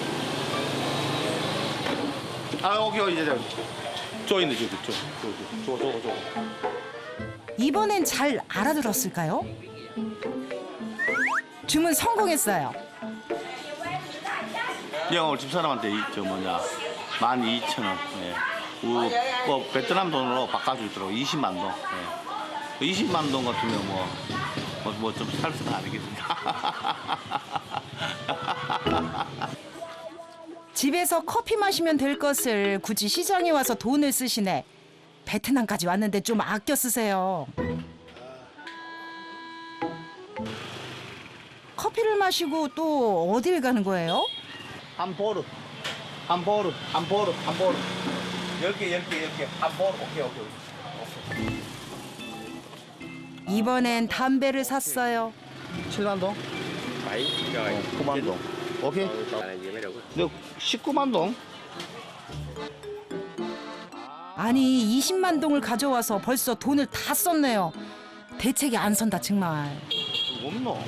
아, 여기 이제 저 있네, 저거. 이번엔 잘 알아들었을까요? 주문 성공했어요. 예, 오늘 집사람한테 12,000원. 예. 베트남 돈으로 바꿔주더라고 20만 동. 예. 20만 동 같으면 뭐 좀 살 수는 아니겠습니까? 집에서 커피 마시면 될 것을 굳이 시장에 와서 돈을 쓰시네. 베트남까지 왔는데 좀 아껴 쓰세요. 커피를 마시고 또 어딜 가는 거예요? 함보르. 10개. 함보르. 오케이. 이번엔 담배를 샀어요. 7만 동? 9만 동. 오케이. 너 19만 동? 아니 20만 동을 가져와서 벌써 돈을 다 썼네요. 대책이 안 선다 정말. 없노?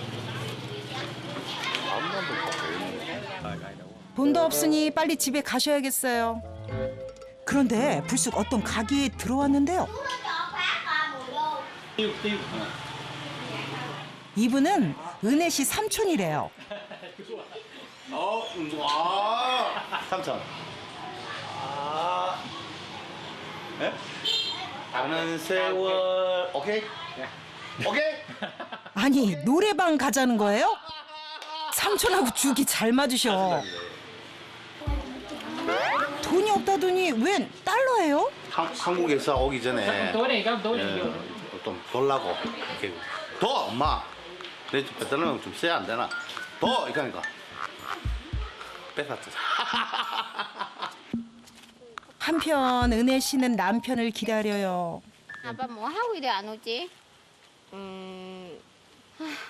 돈도 없으니 빨리 집에 가셔야겠어요. 그런데 불쑥 어떤 가게에 들어왔는데요. 이분은 은혜 씨 삼촌이래요. 3천. 예? 가는 세월. 오케이? 오케이? 아니 노래방 가자는 거예요? 삼촌하고 죽이 잘 맞으셔. 돈이 없다더니 웬 달러예요? 한국에서 오기 전에 좀 돌라고 이렇게 더 엄마 내 베트남은 좀 써야 안 되나 더 이러니까 뺏었죠. 한편 은혜 씨는 남편을 기다려요. 아빠 뭐 하고 이래 안 오지?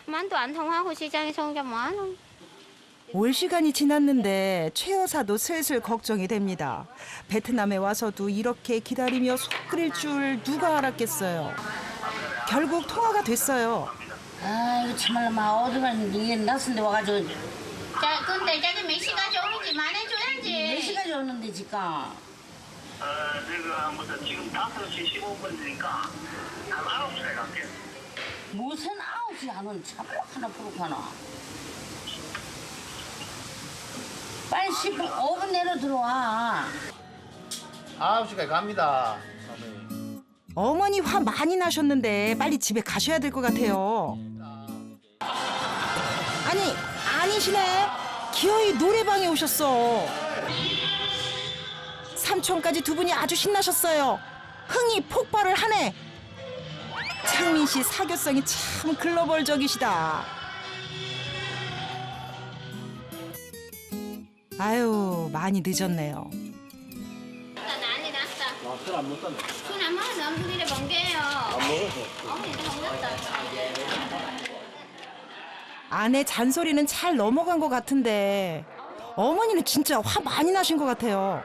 만도 안 통하고 시장에서 혼자 뭐 하노? 올 시간이 지났는데 최 여사도 슬슬 걱정이 됩니다. 베트남에 와서도 이렇게 기다리며 속 끓일 줄 누가 알았겠어요. 결국 통화가 됐어요. 아이고 참말로 막 어디 갔는데 낯선데 와가지고 자, 근데 저기 몇 시까지 오는지 말해줘야지. 몇 시까지 오는데 지금? 내가 지금 5시 15분이니까 한 9시에 갈게. 무슨 9시 안 오는 참 하나 부룩하나. 빨리 10분, 5분 내로 들어와. 9시까지 갑니다. 어머니 화 많이 나셨는데 빨리 집에 가셔야 될 것 같아요. 아니 아니시네. 기어이 노래방에 오셨어. 삼촌까지 두 분이 아주 신나셨어요. 흥이 폭발을 하네. 창민 씨 사교성이 참 글로벌적이시다. 아유 많이 늦었네요. 난리 났어. 술안 먹었네. 술 안 먹어서 엄청 이래 번개요. 안 먹었어. 어머니 다 먹었다. 아내 잔소리는 잘 넘어간 것 같은데 어머니는 진짜 화 많이 나신 것 같아요.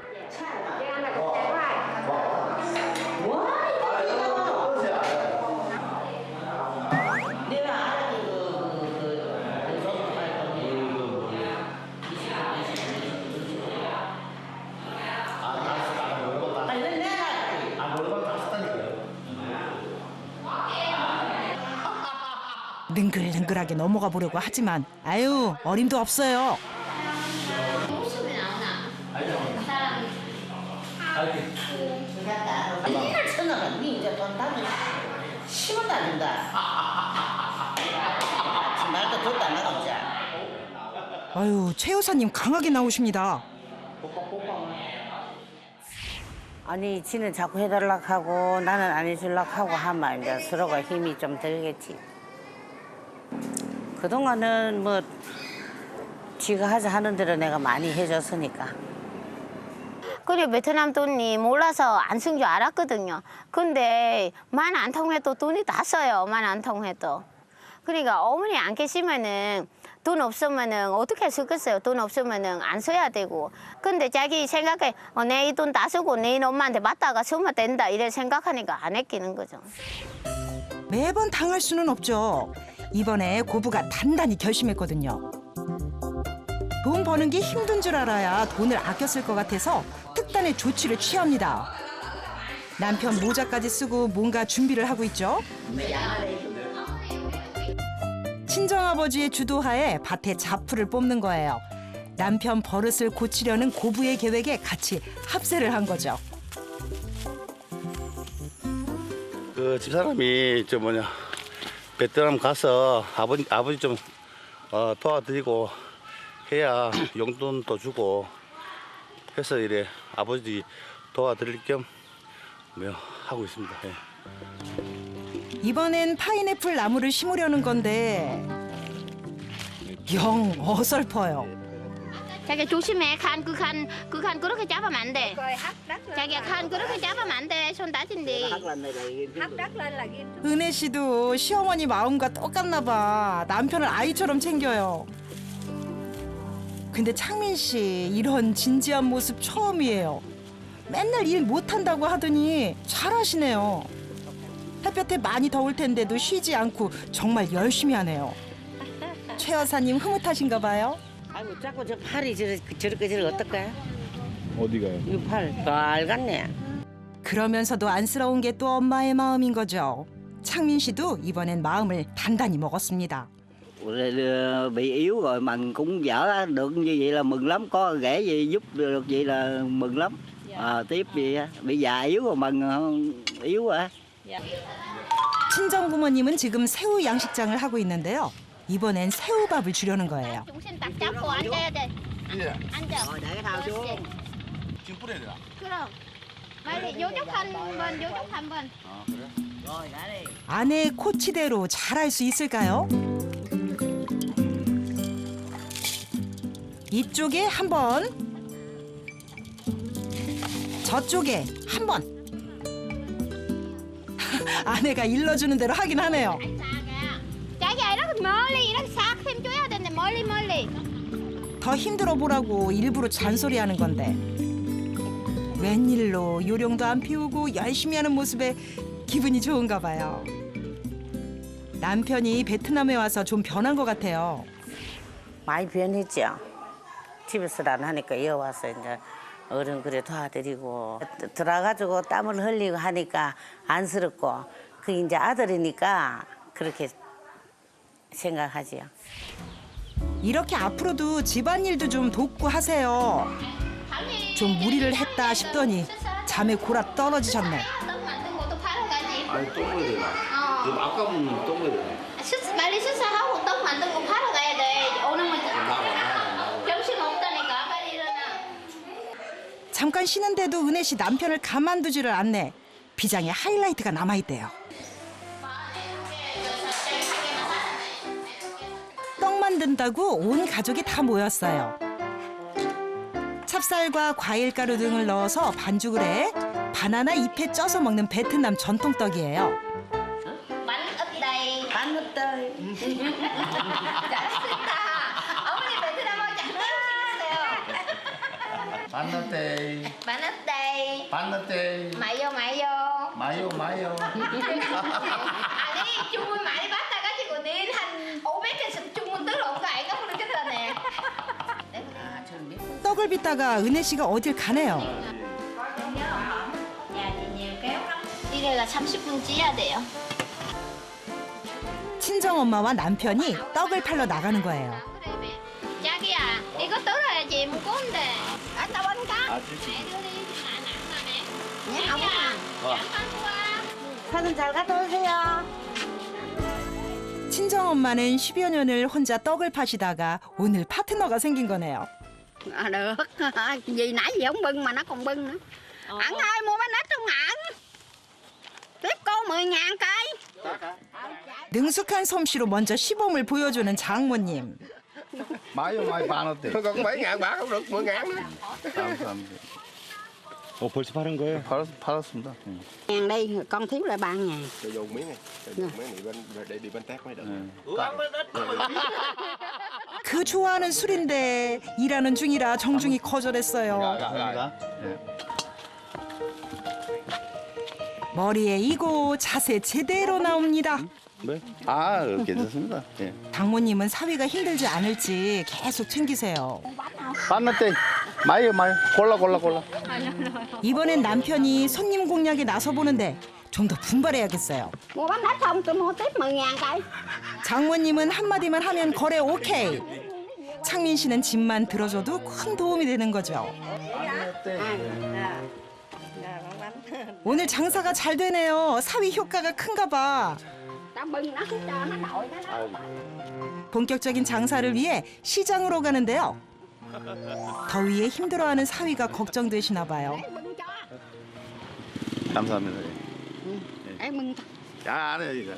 능글능글하게 넘어가 보려고 하지만 아유 어림도 없어요. 웃음이 나오나? 사람. 맨날 쳐나가. 니 이제 돈 다면 10원도 안 준다. 말도 돈도 안 나가보자. 아유 최 여사님 강하게 나오십니다. 아니 지는 자꾸 해달라고 하고 나는 안 해주려고 하고 하면 이제 서로가 힘이 좀 들겠지. 그동안은 뭐 지가 하자 하는 대로 내가 많이 해줬으니까. 그래 베트남 돈이 몰라서 안 쓴 줄 알았거든요. 근데 만 안 통해도 돈이 다 써요. 만 안 통해도. 그러니까 어머니 안 계시면은 돈 없으면은 어떻게 쓰겠어요? 돈 없으면은 안 써야 되고. 근데 자기 생각에 내 이 돈 다 쓰고 내일 엄마한테 맞다가 쓰면 된다 이래 생각하니까 안 아끼는 거죠. 매번 당할 수는 없죠. 이번에 고부가 단단히 결심했거든요. 돈 버는 게 힘든 줄 알아야 돈을 아껴 쓸 것 같아서 특단의 조치를 취합니다. 남편 모자까지 쓰고 뭔가 준비를 하고 있죠. 친정아버지의 주도하에 밭에 자풀을 뽑는 거예요. 남편 버릇을 고치려는 고부의 계획에 같이 합세를 한 거죠. 그 집사람이 베트남 가서 아버지 좀 도와드리고 해야 용돈도 주고 해서 이래 아버지 도와드릴 겸 하고 있습니다. 예. 이번엔 파인애플 나무를 심으려는 건데 영 어설퍼요. 자기야 조심해. 간 그렇게 잡으면 안 돼. 자기야 간 그렇게 잡으면 안 돼. 손 다친대. 은혜 씨도 시어머니 마음과 똑같나 봐. 남편을 아이처럼 챙겨요. 근데 창민 씨 이런 진지한 모습 처음이에요. 맨날 일 못한다고 하더니 잘하시네요. 햇볕에 많이 더울 텐데도 쉬지 않고 정말 열심히 하네요. 최 여사님 흐뭇하신가 봐요. 아이고 자꾸 저 팔이 저렇게 어떨까요? 어디가요? 이 팔 빨갛네. 그러면서도 안쓰러운 게 또 엄마의 마음인 거죠. 창민 씨도 이번엔 마음을 단단히 먹었습니다. Bị yếu rồi mà cũng vợ được như vậy là mừng lắm, có ghẻ gì giúp được vậy là mừng lắm. Tiếp gì bị già yếu rồi mừng yếu à. 친정 부모님은 지금 새우 양식장을 하고 있는데요. 이번엔 새우밥을 주려는 거예요. 중심 딱 잡고 앉아야 돼. 앉아. Để thao xuống. 지금 뿌려야 되나? 그럼. 빨리 요쪽 한 번, 요쪽 한 번. Rồi đã đi. 아내의 코치대로 잘할 수 있을까요? 이쪽에 한 번, 저쪽에 한 번. 아내가 일러주는 대로 하긴 하네요. 자기야 이렇게 멀리 이렇게 싹 힘줘야 되는데 멀리. 더 힘들어 보라고 일부러 잔소리하는 건데 웬일로 요령도 안 피우고 열심히 하는 모습에 기분이 좋은가 봐요. 남편이 베트남에 와서 좀 변한 것 같아요. 많이 변했죠. 집에서 안 하니까 이어 와서 이제 어른 그래 도와드리고 들어가지고 땀을 흘리고 하니까 안쓰럽고 그 이제 아들이니까 그렇게 생각하지요. 이렇게 앞으로도 집안일도 좀 돕고 하세요. 좀 무리를 했다 싶더니 잠에 골아 떨어지셨네. 떡 만든 것도 팔아 가지. 아니 또 먹어야 되나? 지금 아까 먹는 또 먹어야 되나? 빨리 식사하고 떡 만든 거 팔아 가야 돼. 오는 건 정신 없다니까. 빨리 일어나. 잠깐 쉬는데도 은혜 씨 남편을 가만두지를 않네. 비장의 하이라이트가 남아있대요. 떡 만든다고 온 가족이 다 모였어요. 찹쌀과 과일가루 등을 넣어서 반죽을 해 바나나 잎에 쪄서 먹는 베트남 전통떡이에요. Bánh ướp đây. 안 넣었다. 잘했다. 어머니 베트남어 잘 배우시겠어요. 반나떼. Bánh ướp đây. 반나떼. 마요. 마요. 아니 주문 많이 받아가지고 내일 한 500개씩 주문 들어온 거 아이가 모르겠다네. 떡을 빚다가 은혜 씨가 어딜 가네요. 이래가 30분 찌야 돼요. 친정엄마와 남편이 떡을 팔러 나가는 거예요. 자기야 이거 떨어야지 무거운데. 갔다 온가? 사진 잘 갔다 오세요. 친정엄마는 10여 년을 혼자 떡을 파시다가 오늘 파트너가 생긴 거네요. Được. Vì nãy giờ không bưng mà nó còn bưng nữa. Ăn ai mua bánh ít không ăn. Tiếp cô 10.000 cây. 능숙한 솜씨로 먼저 시범을 보여주는 장모님. 마요 반나떼. 그거 7.000 bạc không được 10.000 nữa. 감사합니다. 벌써 파는 거예요? 팔았습니다. Ngàn đi, con thiếu lại 3.000. Cho vô miếng này. Cho vô miếng này để đi bên tét mới được. 그 좋아하는 술인데 일하는 중이라 정중히 거절했어요. 감사합니다. 머리에 이고 자세 제대로 나옵니다. 네? 괜찮습니다. 예. 장모님은 사위가 힘들지 않을지 계속 챙기세요. 반나떼. 마요. 골라. 이번엔 남편이 손님 공략에 나서보는데 좀 더 분발해야겠어요. Mua bánh ít không, tôi mua tiếp 10.000 cây. 장모님은 한마디만 하면 거래 오케이. 창민 씨는 집만 들어줘도 큰 도움이 되는 거죠. 오늘 장사가 잘 되네요. 사위 효과가 큰가 봐. 본격적인 장사를 위해 시장으로 가는데요. 더위에 힘들어하는 사위가 걱정되시나 봐요. 감사합니다. 야, 안 해, 이거.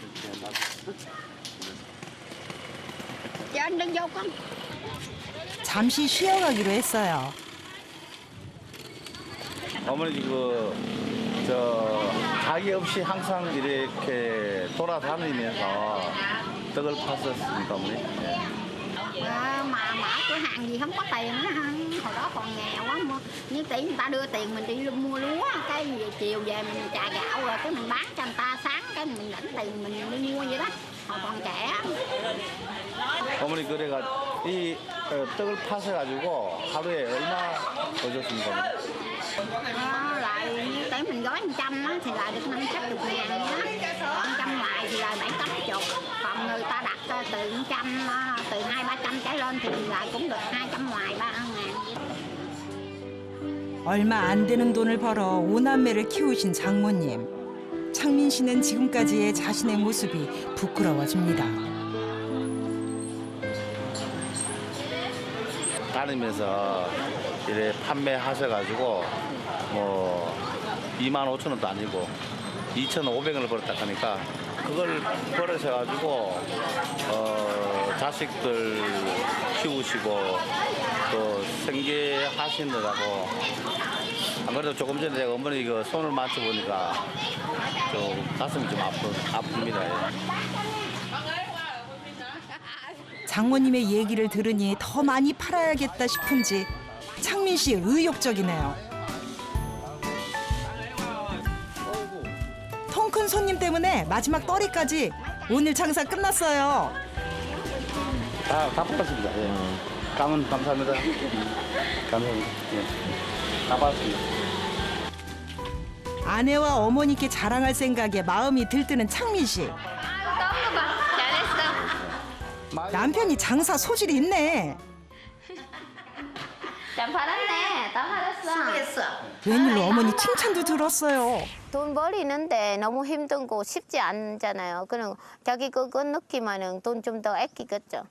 잠시 쉬어가기로 했어요. 어머니 자기 없이 항상 이렇게 돌아다니면서 떡을 팠었습니까, 어머니? 예. Mà mở cửa hàng gì không có tiền á, hồi đó còn nghèo á, như tiền người ta đưa tiền mình đi mua lúa, cái về chiều về mình trà gạo rồi cái mình bán cho người ta, sáng cái mình lãnh tiền mình đi mua vậy đó, hồi còn trẻ. 어머니 그래가 이 떡을 파셔가지고 하루에 얼마 버셨습니까? Lại như tỷ mình gói 100 á, thì lại được 560.000 á, 100 ngoài thì là 780, còn người ta đặt từ 100, từ 200-300 trở lên thì lại cũng được 200 ngoài 300.000. 얼마 안 되는 돈을 벌어 5남매를 키우신 장모님. 창민 씨는 지금까지의 자신의 모습이 부끄러워집니다. 다니면서 이래 판매하셔가지고 뭐 25,000원도 아니고 2,500원을 벌었다 하니까 그걸 벌으셔가지고 자식들 키우시고 또 생계하시느라고 안 그래도 조금 전에 제가 어머니 그 손을 만져보니까 좀 가슴이 좀 아픕니다. 예. 장모님의 얘기를 들으니 더 많이 팔아야겠다 싶은지 창민 씨 의욕적이네요. 통 큰 손님 때문에 마지막 떨이까지 오늘 장사 끝났어요. 다 팔았습니다. 예. 감사합니다. 감사합니다. 예. 다 팔았습니다. 아내와 어머니께 자랑할 생각에 마음이 들뜨는 창민 씨. 남편이 장사 소질이 있네. 잘 팔았네. 다 팔았어. 웬일로 어머니 칭찬도 들었어요. 돈 벌이는데 너무 힘들고 쉽지 않잖아요. 그럼 자기 그거 느끼면은 돈 좀 더 아끼겠죠.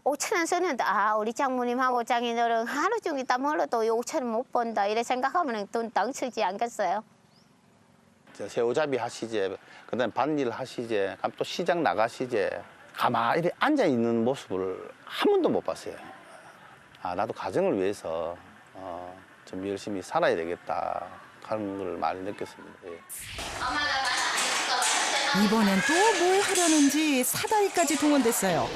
5,000원 쓰는데 우리 장모님하고 장인어른 하루 종일 땀 흘러도 5,000원 못 번다 이래 생각하면 돈 덩치지 않겠어요? 새우잡이 하시제, 그다음에 밭일 하시제, 또 시장 나가시제, 가만히 앉아 있는 모습을 한 번도 못 봤어요. 나도 가정을 위해서 좀 열심히 살아야 되겠다 하는 걸 많이 느꼈습니다. 예. 이번엔 또 뭘 하려는지 사다리까지 동원됐어요.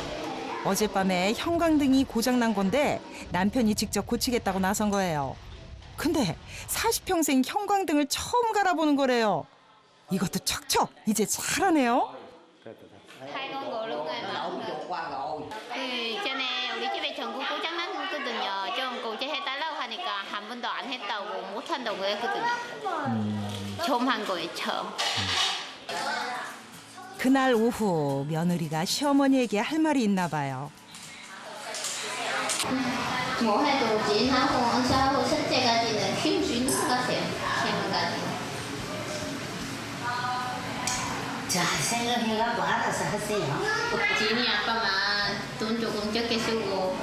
어젯밤에 형광등이 고장난 건데 남편이 직접 고치겠다고 나선 거예요. 근데 40평생 형광등을 처음 갈아보는 거래요. 이것도 척척 이제 잘하네요. Hai con gồ luôn rồi mà. Cho nên 우리 집에 전구 고장 났거든요. 좀 고쳐해달라고 하니까 한 번도 안 했다고 못 한다고 했거든요. 처음 한 거예요, 처음. 그날 오후 며느리가 시어머니에게 할 말이 있나 봐요. 뭐 해도 진하고 언사하고 셋째까지는 키울 수 있는 것 같아요. 세 명까지. 자, 생각해갖고 알아서 하세요. 진이 아빠만 돈 조금 적게 쓰고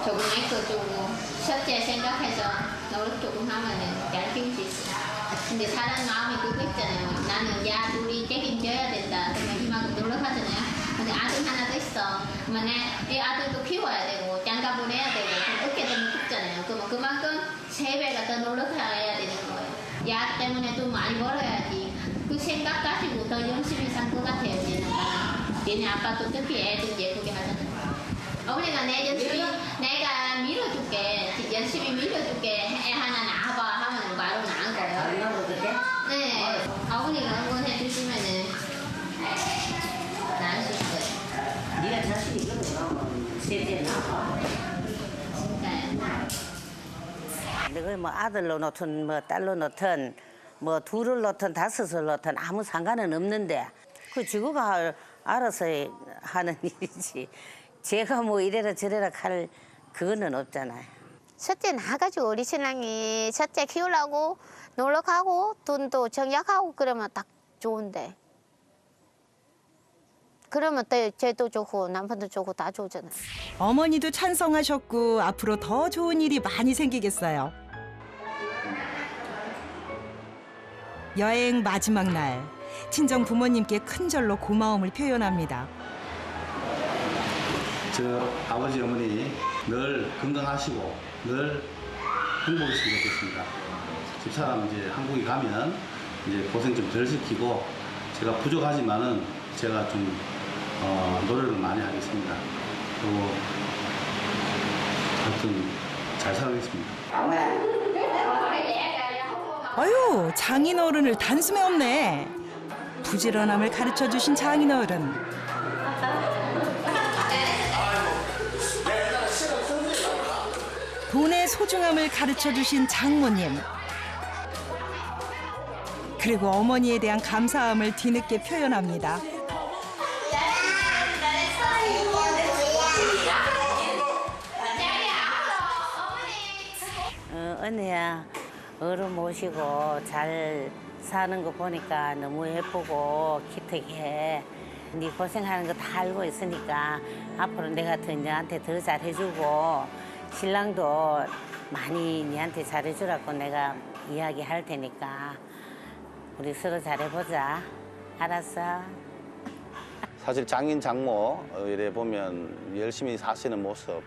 조금 애써 주고 셋째 생각해서 노력 조금 하면은 잘 키울 수 있어. 근데 사람 마음이 그거 있잖아요. 나는 야 둘이 책임져야 된다. 그러면 이만큼 노력하잖아요. 근데 아들 하나 더 있어. 그러면 이 아들도 키워야 되고 장가 보내야 되고 그럼 어깨도 무겁잖아요. 그러면 그만큼 3배가 더 노력해야 되는 거예요. 야 때문에 돈 많이 벌어야지. 그 생각 가지고 더 열심히 산 것 같아요. 얘네 아빠도 특히 애들 예쁘게 하잖아요. 어머니가 내가 밀어줄게. 열심히 밀어줄게. 애 하나 낳아봐 하면 바로 낳은 거예요. 네. 어머니가 응원해 주시면은 낳을 수 있어요. 네가 자신 있거든. 세대 나와. 진짜요. 내가 뭐 아들로 놓든 뭐 딸로 놓든 뭐 둘을 놓든 다섯을 놓든 아무 상관은 없는데 그 지구가 알아서 하는 일이지. 제가 뭐 이래라 저래라 할 그거는 없잖아요. 첫째 나가지고 우리 신랑이 첫째 키우려고 놀러 가고 돈도 정약하고 그러면 딱 좋은데. 그러면 또 쟤도 좋고 남편도 좋고 다 좋잖아요. 어머니도 찬성하셨고 앞으로 더 좋은 일이 많이 생기겠어요. 여행 마지막 날 친정 부모님께 큰 절로 고마움을 표현합니다. 저 아버지 어머니 늘 건강하시고 늘 행복했으면 좋겠습니다. 집사람 이제 한국에 가면 이제 고생 좀 덜 시키고 제가 부족하지만은 제가 좀 노력을 많이 하겠습니다. 그리고 하여튼 잘 살아가겠습니다. 아유, 장인어른을 단숨에 없네. 부지런함을 가르쳐주신 장인어른. 돈의 소중함을 가르쳐주신 장모님. 그리고 어머니에 대한 감사함을 뒤늦게 표현합니다. 언니야, 어른 모시고 잘 사는 거 보니까 너무 예쁘고 기특해. 네 고생하는 거 다 알고 있으니까 앞으로 내가 더 너한테 더 잘해주고 신랑도 많이 너한테 잘해주라고 내가 이야기할 테니까 우리 서로 잘해보자. 알았어? 사실 장인 장모 이래 보면 열심히 사시는 모습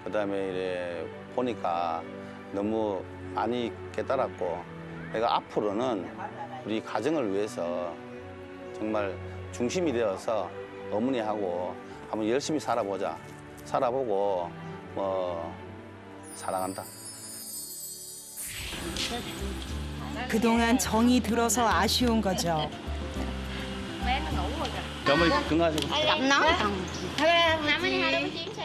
그다음에 이래 보니까 너무 많이 깨달았고 내가 앞으로는 우리 가정을 위해서 정말 중심이 되어서 어머니하고 한번 열심히 살아보자. 살아보고 사랑한다. 그동안 정이 들어서 아쉬운 거죠. 어머니 건강하시고.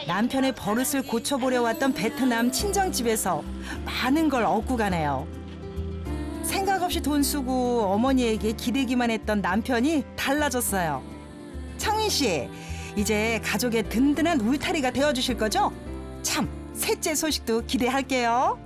남편의 버릇을 고쳐보려 왔던 베트남 친정집에서 많은 걸 얻고 가네요. 생각 없이 돈 쓰고 어머니에게 기대기만 했던 남편이 달라졌어요. 창민 씨, 이제 가족의 든든한 울타리가 되어주실 거죠? 참, 셋째 소식도 기대할게요.